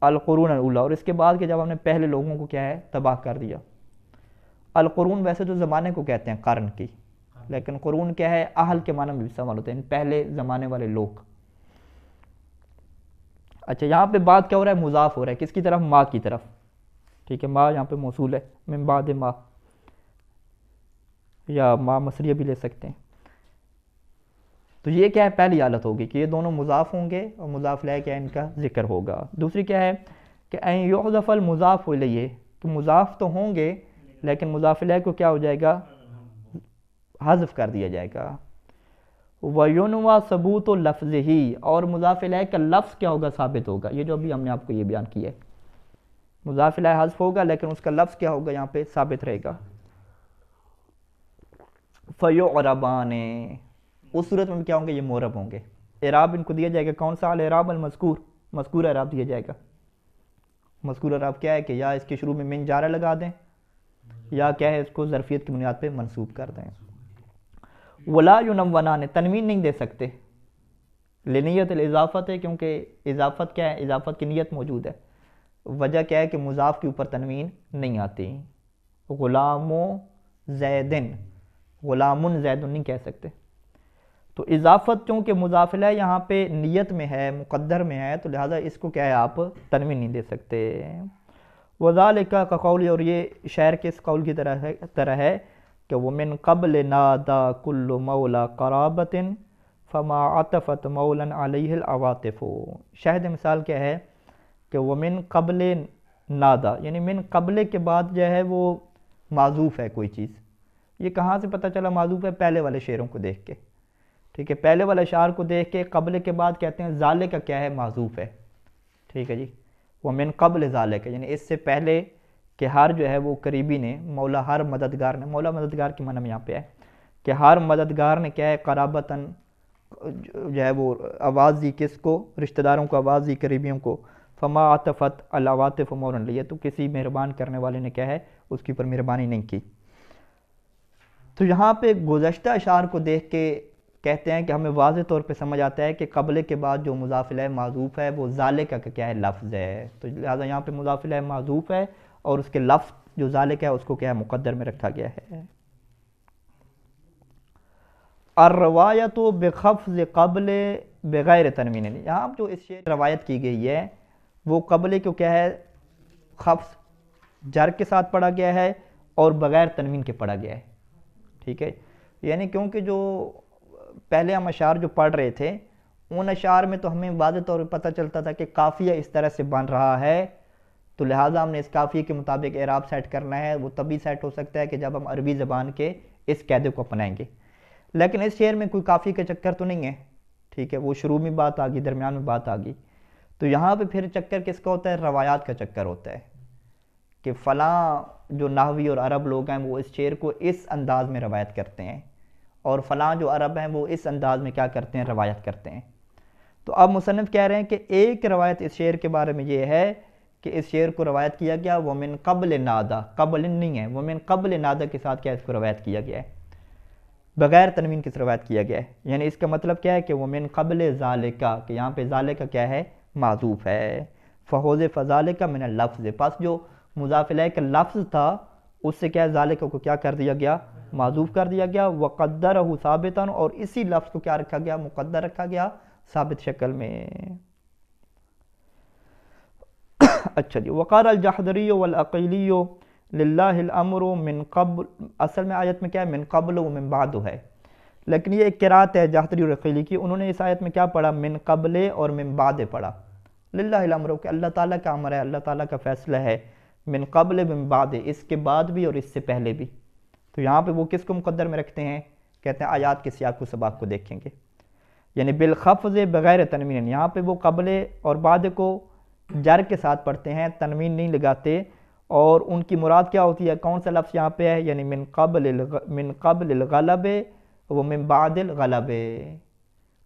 القرون الاولی، اور اس کے بعد کہ جب ہم نے پہلے لوگوں کو کیا ہے تباہ کر دیا۔ القرون ویسے تو زمانے کو کہتے ہیں قرن کی، لیکن قرون کیا ہے اہل کے معنی میں بھی استعمال ہوتے ہیں، پہلے زمانے والے لوگ۔ اچھا یہاں پہ بات کیا ہو رہا ہے مضاف ہو رہا ہے کس کی طرف ما کی طرف، ٹھیک ہے ما یہاں پہ موصول ہے من بعد ما، یا ما مصریہ بھی لے سکتے ہیں۔ تو یہ کیا ہے پہلی حالت ہوگی کہ یہ دونوں مضاف ہوں گے اور مضاف الیہ کیا ہے ان کا ذکر ہوگا۔ دوسری کیا ہے کہ ان یحذف المضاف الیہ، کہ مضاف تو ہوں گے لیکن مضاف الیہ کو کیا ہو جائے گا حذف کر دیا جائے گا۔ وَيُنْوَى ثبوت لفظہ، اور مضاف الیہ کا لفظ کیا ہوگا ثابت ہوگا، یہ جو ابھی ہم نے آپ کو یہ بیان کیا ہے، مضاف الیہ حذف ہوگا لیکن اس کا لفظ کیا ہوگا یہاں پہ ثابت رہے گا۔ فَيُعْرَبَانِ، اس صورت میں کیا ہوں گے یہ معرب ہوں گے، اعراب ان کو دیا جائے گا کون سا الاعراب المذکور، مذکور اعراب دیا جائے گا۔ مذکور اعراب کیا ہے کہ یا اس کے شروع میں من جارہ لگا دیں یا کیا ہے اس کو ظرفیت کی بنیاد پہ منصوب کر دیں۔ ولا ینونان، تنوین نہیں دے سکتے لنیت الاضافت ہے، کیونکہ اضافت کیا ہے اضافت کی نیت موجود ہے، وجہ کیا ہے کہ مضاف کے اوپر تنوین نہیں آتی۔ غلام زیدن، غلام زید نہیں کہہ سکتے، تو اضافت چونکہ مضاف الیہ یہاں پہ نیت میں ہے مقدر میں ہے تو لہٰذا اس کو کیا ہے آپ تنوین نہیں دے سکتے۔ وذالک کا قول، اور یہ شاعر کے اس قول کی طرح ہے کہ ومن قبل نادا کل مولا قرابت فما عطفت مولا علیہ العواطف، شاہد مثال کیا ہے کہ ومن قبل نادا، یعنی من قبل کے بعد جو ہے وہ معذوف ہے کوئی چیز، یہ کہاں سے پتہ چلا معذوف ہے؟ پہلے والے شعروں کو دیکھ کے، ٹھیک ہے، پہلے والے اشعار کو دیکھ کے قبل کے بعد کہتے ہیں ذالک کا کیا ہے معذوف ہے، ٹھیک ہے جی، ومن قبل ذالک یعنی اس سے پہلے کہ ہر جو ہے وہ قریبی نے مولا ہر مددگار نے، مولا مددگار کی معنی میں یہاں پہ ہے کہ ہر مددگار نے کیا ہے قرابتاً جو ہے وہ آواز دی کس کو؟ رشتہ داروں کو آواز دی قریبیوں کو، فما عطفت العواطف مولا لیے، تو کسی مہربان کرنے والے نے کیا ہے اس کے اوپر مہربانی نہیں کی۔ تو یہاں پہ گزشتہ اشعار کو دیکھ کے کہتے ہیں کہ ہمیں واضح طور پہ سمجھ آتا ہے کہ قبل کے بعد جو مضاف الیہ معذوف ہے وہ ذالک کا کیا ہے لفظ ہے، تو لہٰذا یہاں پہ مضاف الیہ معذوف ہے اور اس کے لفظ جو ذالک ہے اس کو کیا ہے مقدر میں رکھا گیا ہے۔ الروایت بخفض قبل بغیر تنوین، یہاں جو اس شعر روایت کی گئی ہے وہ قبل کو کیا ہے خفض جر کے ساتھ پڑھا گیا ہے اور بغیر تنوین کے پڑھا گیا ہے، ٹھیک ہے، یعنی کیونکہ جو پہلے ہم اشعار جو پڑھ رہے تھے ان اشعار میں تو ہمیں واضح طور پر پتہ چلتا تھا کہ قافیہ اس طرح سے بن رہا ہے، تو لہٰذا ہم نے اس قافیے کے مطابق اعراب سیٹ کرنا ہے، وہ تبھی سیٹ ہو سکتا ہے کہ جب ہم عربی زبان کے اس قاعدے کو اپنائیں گے، لیکن اس شعر میں کوئی قافیے کا چکر تو نہیں ہے، ٹھیک ہے، وہ شروع میں بات آ گئی درمیان میں بات آ گئی، تو یہاں پہ پھر چکر کس کا ہوتا ہے؟ روایات کا چکر ہوتا ہے کہ فلاں جو نحوی اور عرب لوگ ہیں وہ اس شعر کو اس انداز میں روایت کرتے ہیں اور فلاں جو عرب ہیں وہ اس انداز میں کیا کرتے ہیں روایت کرتے ہیں۔ تو اب مصنف کہہ رہے ہیں کہ ایک روایت اس شعر کے بارے میں یہ ہے کہ اس شعر کو روایت کیا گیا ومن قبل نادا، قبل نہیں ہے، ومن قبل نادا کے ساتھ کیا اس کو روایت کیا گیا ہے، بغیر تنوین کس روایت کیا گیا ہے، یعنی اس کا مطلب کیا ہے کہ ومن قبل ذالکا، کہ یہاں پہ ذالکا کیا ہے معذوف ہے، فحذف ذالکا من اللفظ، پس جو مضاف الیہ کا لفظ تھا اس سے کیا ہے ذالکا کو کیا کر دیا گیا معذوف کر دیا گیا، وقدرہ ثابتا، اور اسی لفظ کو کیا رکھا گیا مقدر رکھا گیا ثابت شکل میں۔ اچھا جی، وقال الجحدری والعقیلی للہ الامر من قبل، اصل میں آیت میں کیا ہے من قبل و من بعد ہے، لیکن یہ ایک قرات ہے جحدری اور عقیلی کی، انہوں نے اس آیت میں کیا پڑھا من قبل اور من بعد پڑھا، للہ الامر کہ اللہ تعالیٰ کا امر ہے، اللہ تعالیٰ کا فیصلہ ہے، من قبل من بعد اس کے بعد بھی اور اس سے پہلے بھی، تو یہاں پہ وہ کس کو مقدر میں رکھتے ہیں؟ کہتے ہیں آیات کے سیاق و سباق کو دیکھیں گے، یعنی بالخفض بغیر تنوین، یہاں پہ وہ قبل اور بعد کو جر کے ساتھ پڑھتے ہیں، تنوین نہیں لگاتے، اور ان کی مراد کیا ہوتی ہے؟ کون سا لفظ یہاں پہ ہے؟ یعنی من قبل الغلب و من بعد الغلب.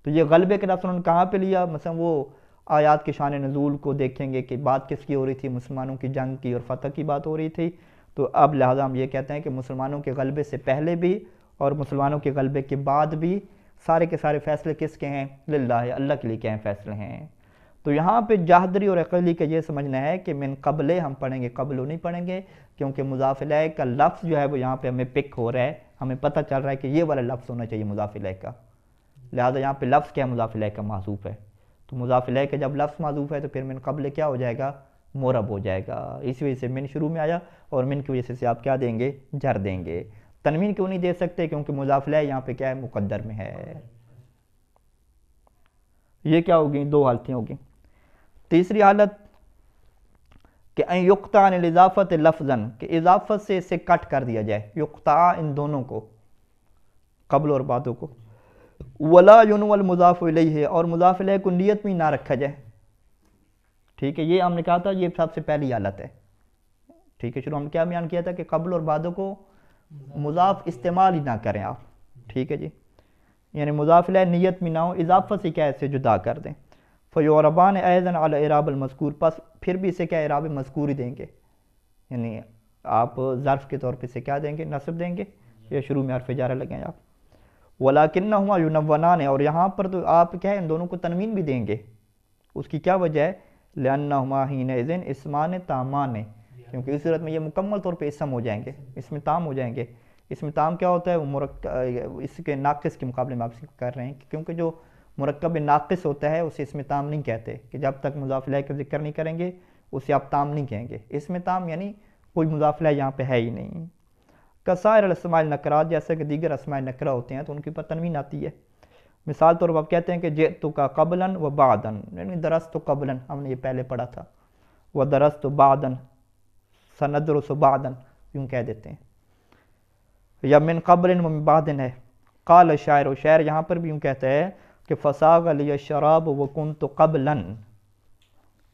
تو یہ غلبے کے لفظ انہوں نے کہاں پہ لیا؟ مثلا وہ آیات کے شان نزول کو دیکھیں گے کہ بات کس کی ہو رہی تھی، مسلمانوں کی جنگ کی اور فتح کی بات ہو رہی تھی. تو اب لہٰذا ہم یہ کہتے ہیں کہ مسلمانوں کے غلبے سے پہلے بھی اور مسلمانوں کے غلبے کے بعد بھی سارے کے سارے فیصلے کس کے ہیں؟ للہ، اللہ کے لیے کیا ہیں فیصلے ہیں. تو یہاں پہ جاہدری اور عقیلی کا یہ سمجھنا ہے کہ من قبل ہم پڑھیں گے، قبل نہیں پڑھیں گے، کیونکہ مضاف الیہ کا لفظ جو ہے وہ یہاں پہ ہمیں پک ہو رہا ہے، ہمیں پتہ چل رہا ہے کہ یہ والا لفظ ہونا چاہیے مضاف الیہ کا. لہٰذا یہاں پہ لفظ کیا ہے؟ مضاف الیہ کا محذوف ہے. تو مضاف الیہ کا جب لفظ محذوف ہے تو پھر من قبل کیا ہو جائے گا؟ مرب ہو جائے گا. اس وجہ سے من شروع میں آیا اور من کی وجہ سے آپ کیا دیں گے؟ جر دیں گے. تنوین کیوں نہیں دے سکتے؟ کیونکہ مضاف الیہ یہاں پہ کیا ہے؟ مقدر میں ہے. یہ کیا ہوگی؟ دو حالتیں ہوگی. تیسری حالت کہ ان یقطع عن الاضافت لفظا، کہ اضافت سے اسے کٹ کر دیا جائے، یقطع ان دونوں کو، قبل اور بعدوں کو. ولا ینوی المضاف الیہ، اور مضاف الیہ کو نیت میں نہ رکھا جائے. ٹھیک ہے، یہ ہم نے کہا تھا یہ سب سے پہلی حالت ہے. ٹھیک ہے، شروع ہم کیا بیان کیا تھا کہ قبل اور بعدوں کو مضاف استعمال ہی نہ کریں آپ. ٹھیک ہے جی، یعنی مضاف الیہ نیت میں نہ ہو، اضافت سے کیا اسے جدا کر دیں. فیعربان ایضا علی اعراب المذکور، پس پھر بھی اسے کیا اعراب مذکور ہی دیں گے. یعنی آپ ظرف کے طور پہ اسے کیا دیں گے؟ نصب دیں گے، یا شروع میں حرف جارہ لگیں آپ. ولیکنہما ینونان، اور یہاں پر تو آپ کیا ہے ان دونوں کو تنوین بھی دیں گے. اس کی کیا وجہ ہے؟ لأنہما حینئذ اسمان تامان، کیونکہ اس صورت میں یہ مکمل طور پہ اسم ہو جائیں گے، اس میں تام ہو جائیں گے. اس میں تام کیا ہوتا ہے؟ وہ اس کے ناقص کے مقابلے میں آپ کر رہے ہیں، کیونکہ جو مرکب ناقص ہوتا ہے اسے اس میں تام نہیں کہتے، کہ جب تک مضاف الیہ کا ذکر نہیں کریں گے اسے آپ تام نہیں کہیں گے. اس میں تام یعنی کوئی مضاف الیہ یہاں پہ ہے ہی نہیں. کسائر الاسماء النکرات، جیسے کہ دیگر اسماء نکرہ ہوتے ہیں تو ان کے اوپر تنوین آتی ہے. مثال طور پر آپ کہتے ہیں کہ جئتک قبلا و بعدا، یعنی درست قبلا ہم نے یہ پہلے پڑھا تھا، و درست بعدا، سندرس بعدا، یوں کہہ دیتے ہیں. یا من قبل و من بعد ہے. قال الشاعر، و شاعر یہاں پر بھی یوں کہتا ہے کہ فساغ لی الشراب وکنت قبلا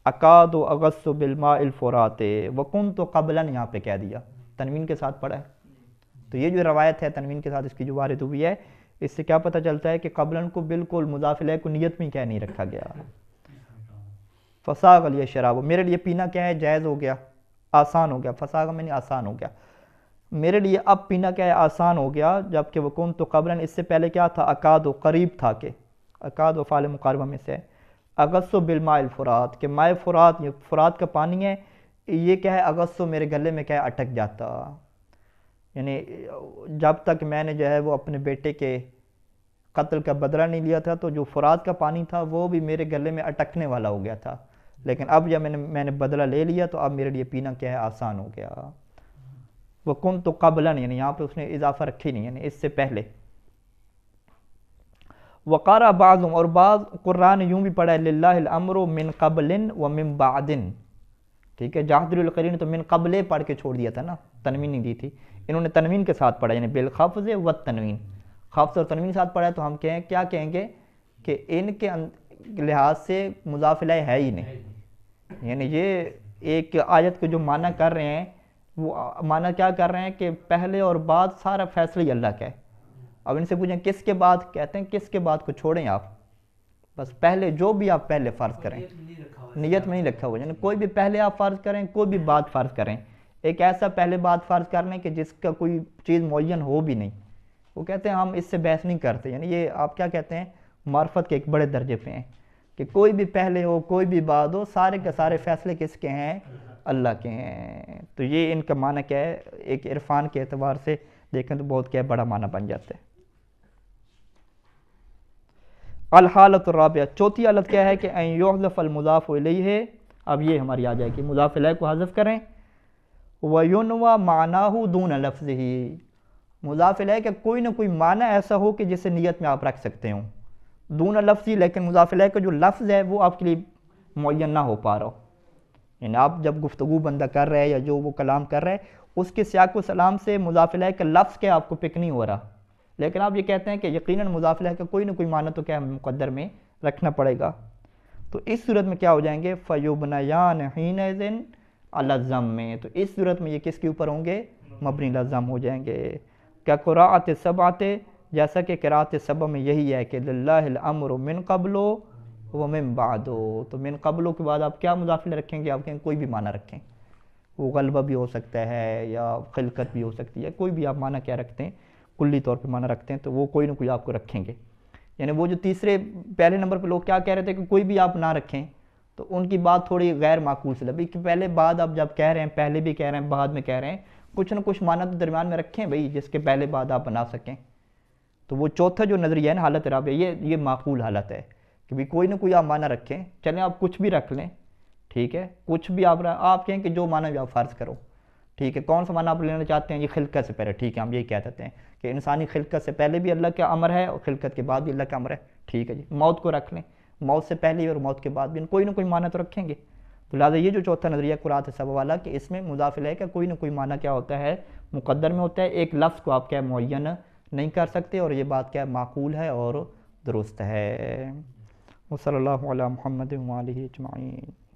اکاد اغص بالماء الفرات، وکنت قبلا یہاں پہ کہہ دیا، تنوین کے ساتھ پڑھا ہے. تو یہ جو روایت ہے تنوین کے ساتھ اس کی جو وارد ہوئی ہے، اس سے کیا پتہ چلتا ہے کہ قبلا کو بالکل مضاف الیہ کو نیت میں کیا نہیں رکھا گیا. فساغ لی الشراب، میرے لیے پینا کیا ہے؟ جائز ہو گیا، آسان ہو گیا. فساغ میں آسان ہو گیا، میرے لیے اب پینا کیا ہے؟ آسان ہو گیا. جبکہ وکنت قبلا اس سے پہلے کیا تھا؟ اکاد و قریب تھا، کہ اکاد و فعل مقاربہ میں سے اغص بالماء الفرات، کہ ماء فرات، یہ فرات کا پانی ہے، یہ کیا ہے؟ اغص میرے گلے میں کیا ہے؟ اٹک جاتا. یعنی جب تک میں نے جو ہے وہ اپنے بیٹے کے قتل کا بدلہ نہیں لیا تھا تو جو فرات کا پانی تھا وہ بھی میرے گلے میں اٹکنے والا ہو گیا تھا، لیکن اب جب میں نے بدلہ لے لیا تو اب میرے لیے پینا کیا ہے؟ آسان ہو گیا. وَكُنْتُ قَبْلًا، یعنی یہاں پہ اس نے اضافہ رکھی نہیں، یعنی اس سے پہلے. وقارا بعض، اور بعض قرآن یوں بھی پڑھا ہے للہ الامر من قبل و من بعد. ٹھیک ہے، جاہدر القرین تو من قبل پڑھ کے چھوڑ دیا تھا نا، تنوین نہیں دی تھی. انہوں نے تنوین کے ساتھ پڑھا، یعنی بالخفض و تنوین، خفض اور تنوین کے ساتھ پڑھا ہے. تو ہم کیا کہیں گے کہ ان کے لحاظ سے مضاف الیہ ہے ہی نہیں. یعنی یہ ایک آیت کو جو معنی کر رہے ہیں وہ معنی کیا کر رہے ہیں کہ پہلے اور بعد سارا فیصلہ ہی اللہ کا ہے. اب ان سے پوچھیں کس کے بعد، کہتے ہیں کس کے بعد کو چھوڑیں آپ، بس پہلے جو بھی آپ پہلے فرض کریں، نیت میں نہیں رکھا ہوا، یعنی کوئی بھی پہلے آپ فرض کریں، کوئی بھی بعد فرض کریں. ایک ایسا پہلے بعد فرض کر لیں کہ جس کا کوئی چیز معین ہو بھی نہیں، وہ کہتے ہیں ہم اس سے بحث نہیں کرتے. یعنی یہ آپ کیا کہتے ہیں؟ معرفت کے ایک بڑے درجے پہ ہیں کہ کوئی بھی پہلے ہو کوئی بھی بعد ہو، سارے کے سارے فیصلے کس کے ہیں؟ اللہ کے ہیں. تو یہ ان کا معنی کیا ہے؟ ایک عرفان کے اعتبار سے دیکھیں تو بہت کیا بڑا معنی بن جاتا ہے. الحالت الرابعہ، چوتھی حالت کیا ہے کہ ان یحذف المضاف الیہ. اب یہ ہماری آ جائے کہ مضاف الیہ کو حذف کریں. وینوی معناہ دون لفظہ، مضاف الیہ کا کوئی نہ کوئی معنی ایسا ہو کہ جسے نیت میں آپ رکھ سکتے ہوں دون لفظی، لیکن مضاف الیہ کا جو لفظ ہے وہ آپ کے لیے معین نہ ہو پا رہا ہو. یعنی آپ جب گفتگو بندہ کر رہے ہیں یا جو وہ کلام کر رہے ہیں اس کے سیاق و سلام سے مضاف الیہ کا لفظ کیا آپ کو پک نہیں ہو رہا، لیکن آپ یہ کہتے ہیں کہ یقیناً مضاف الیہ کا کوئی نہ کوئی معنی تو کیا مقدر میں رکھنا پڑے گا. تو اس صورت میں کیا ہو جائیں گے؟ فیبنیان حینئذ الزم میں، تو اس صورت میں یہ کس کے اوپر ہوں گے؟ مبنی الزم ہو جائیں گے. کیا قراءت سبعۃ، جیسا کہ قراءت سبع میں یہی ہے کہ للہ الامر من قبل ومن بعد، تو من قبل کے بعد آپ کیا مضاف الیہ رکھیں گے؟ آپ کہیں کوئی بھی معنی رکھیں، وہ غلبہ بھی ہو سکتا ہے یا خلقت بھی ہو سکتی ہے، کوئی بھی آپ معنی کیا رکھتے ہیں، کلی طور پہ معنی رکھتے ہیں، تو وہ کوئی نہ کوئی آپ کو رکھیں گے. یعنی وہ جو تیسرے پہلے نمبر پہ لوگ کیا کہہ رہے تھے کہ کوئی بھی آپ نہ رکھیں، تو ان کی بات تھوڑی غیر معقول سے لگی کہ پہلے بعد آپ جب کہہ رہے ہیں، پہلے بھی کہہ رہے ہیں، بعد میں کہہ رہے ہیں، کچھ نہ کچھ معنی تو درمیان میں رکھیں بھائی جس کے پہلے بعد آپ بنا سکیں. تو وہ چوتھا جو نظریہ ہے نا حالت رابعہ، یہ معقول حالت ہے کہ بھی کوئی نہ کوئی آپ معنی رکھیں، چلیں آپ کچھ بھی رکھ لیں، ٹھیک ہے، کچھ بھی آپ کہیں کہ جو معنی بھی آپ فرض کرو، ٹھیک ہے، کون سا معنی آپ لینا چاہتے ہیں؟ یہ خلقت سے پہلے، ٹھیک ہے، ہم یہی کہہ دیتے ہیں کہ انسانی خلقت سے پہلے بھی اللہ کا امر ہے اور خلقت کے بعد بھی اللہ کا امر ہے، ٹھیک ہے جی. موت کو رکھ لیں، موت سے پہلے اور موت کے بعد بھی کوئی نہ کوئی معنی تو رکھیں گے. تو لہٰذا یہ جو چوتھا نظریہ قراءت سبع والا کہ اس میں مضاف الیہ کا کوئی نہ کوئی معنی کیا ہوتا ہے؟ مقدر میں ہوتا ہے، ایک لفظ کو آپ کیا معین نہیں کر سکتے، اور یہ بات کیا معقول ہے اور درست ہے. وصلی اللہ علی محمد وآلہ اجمعین.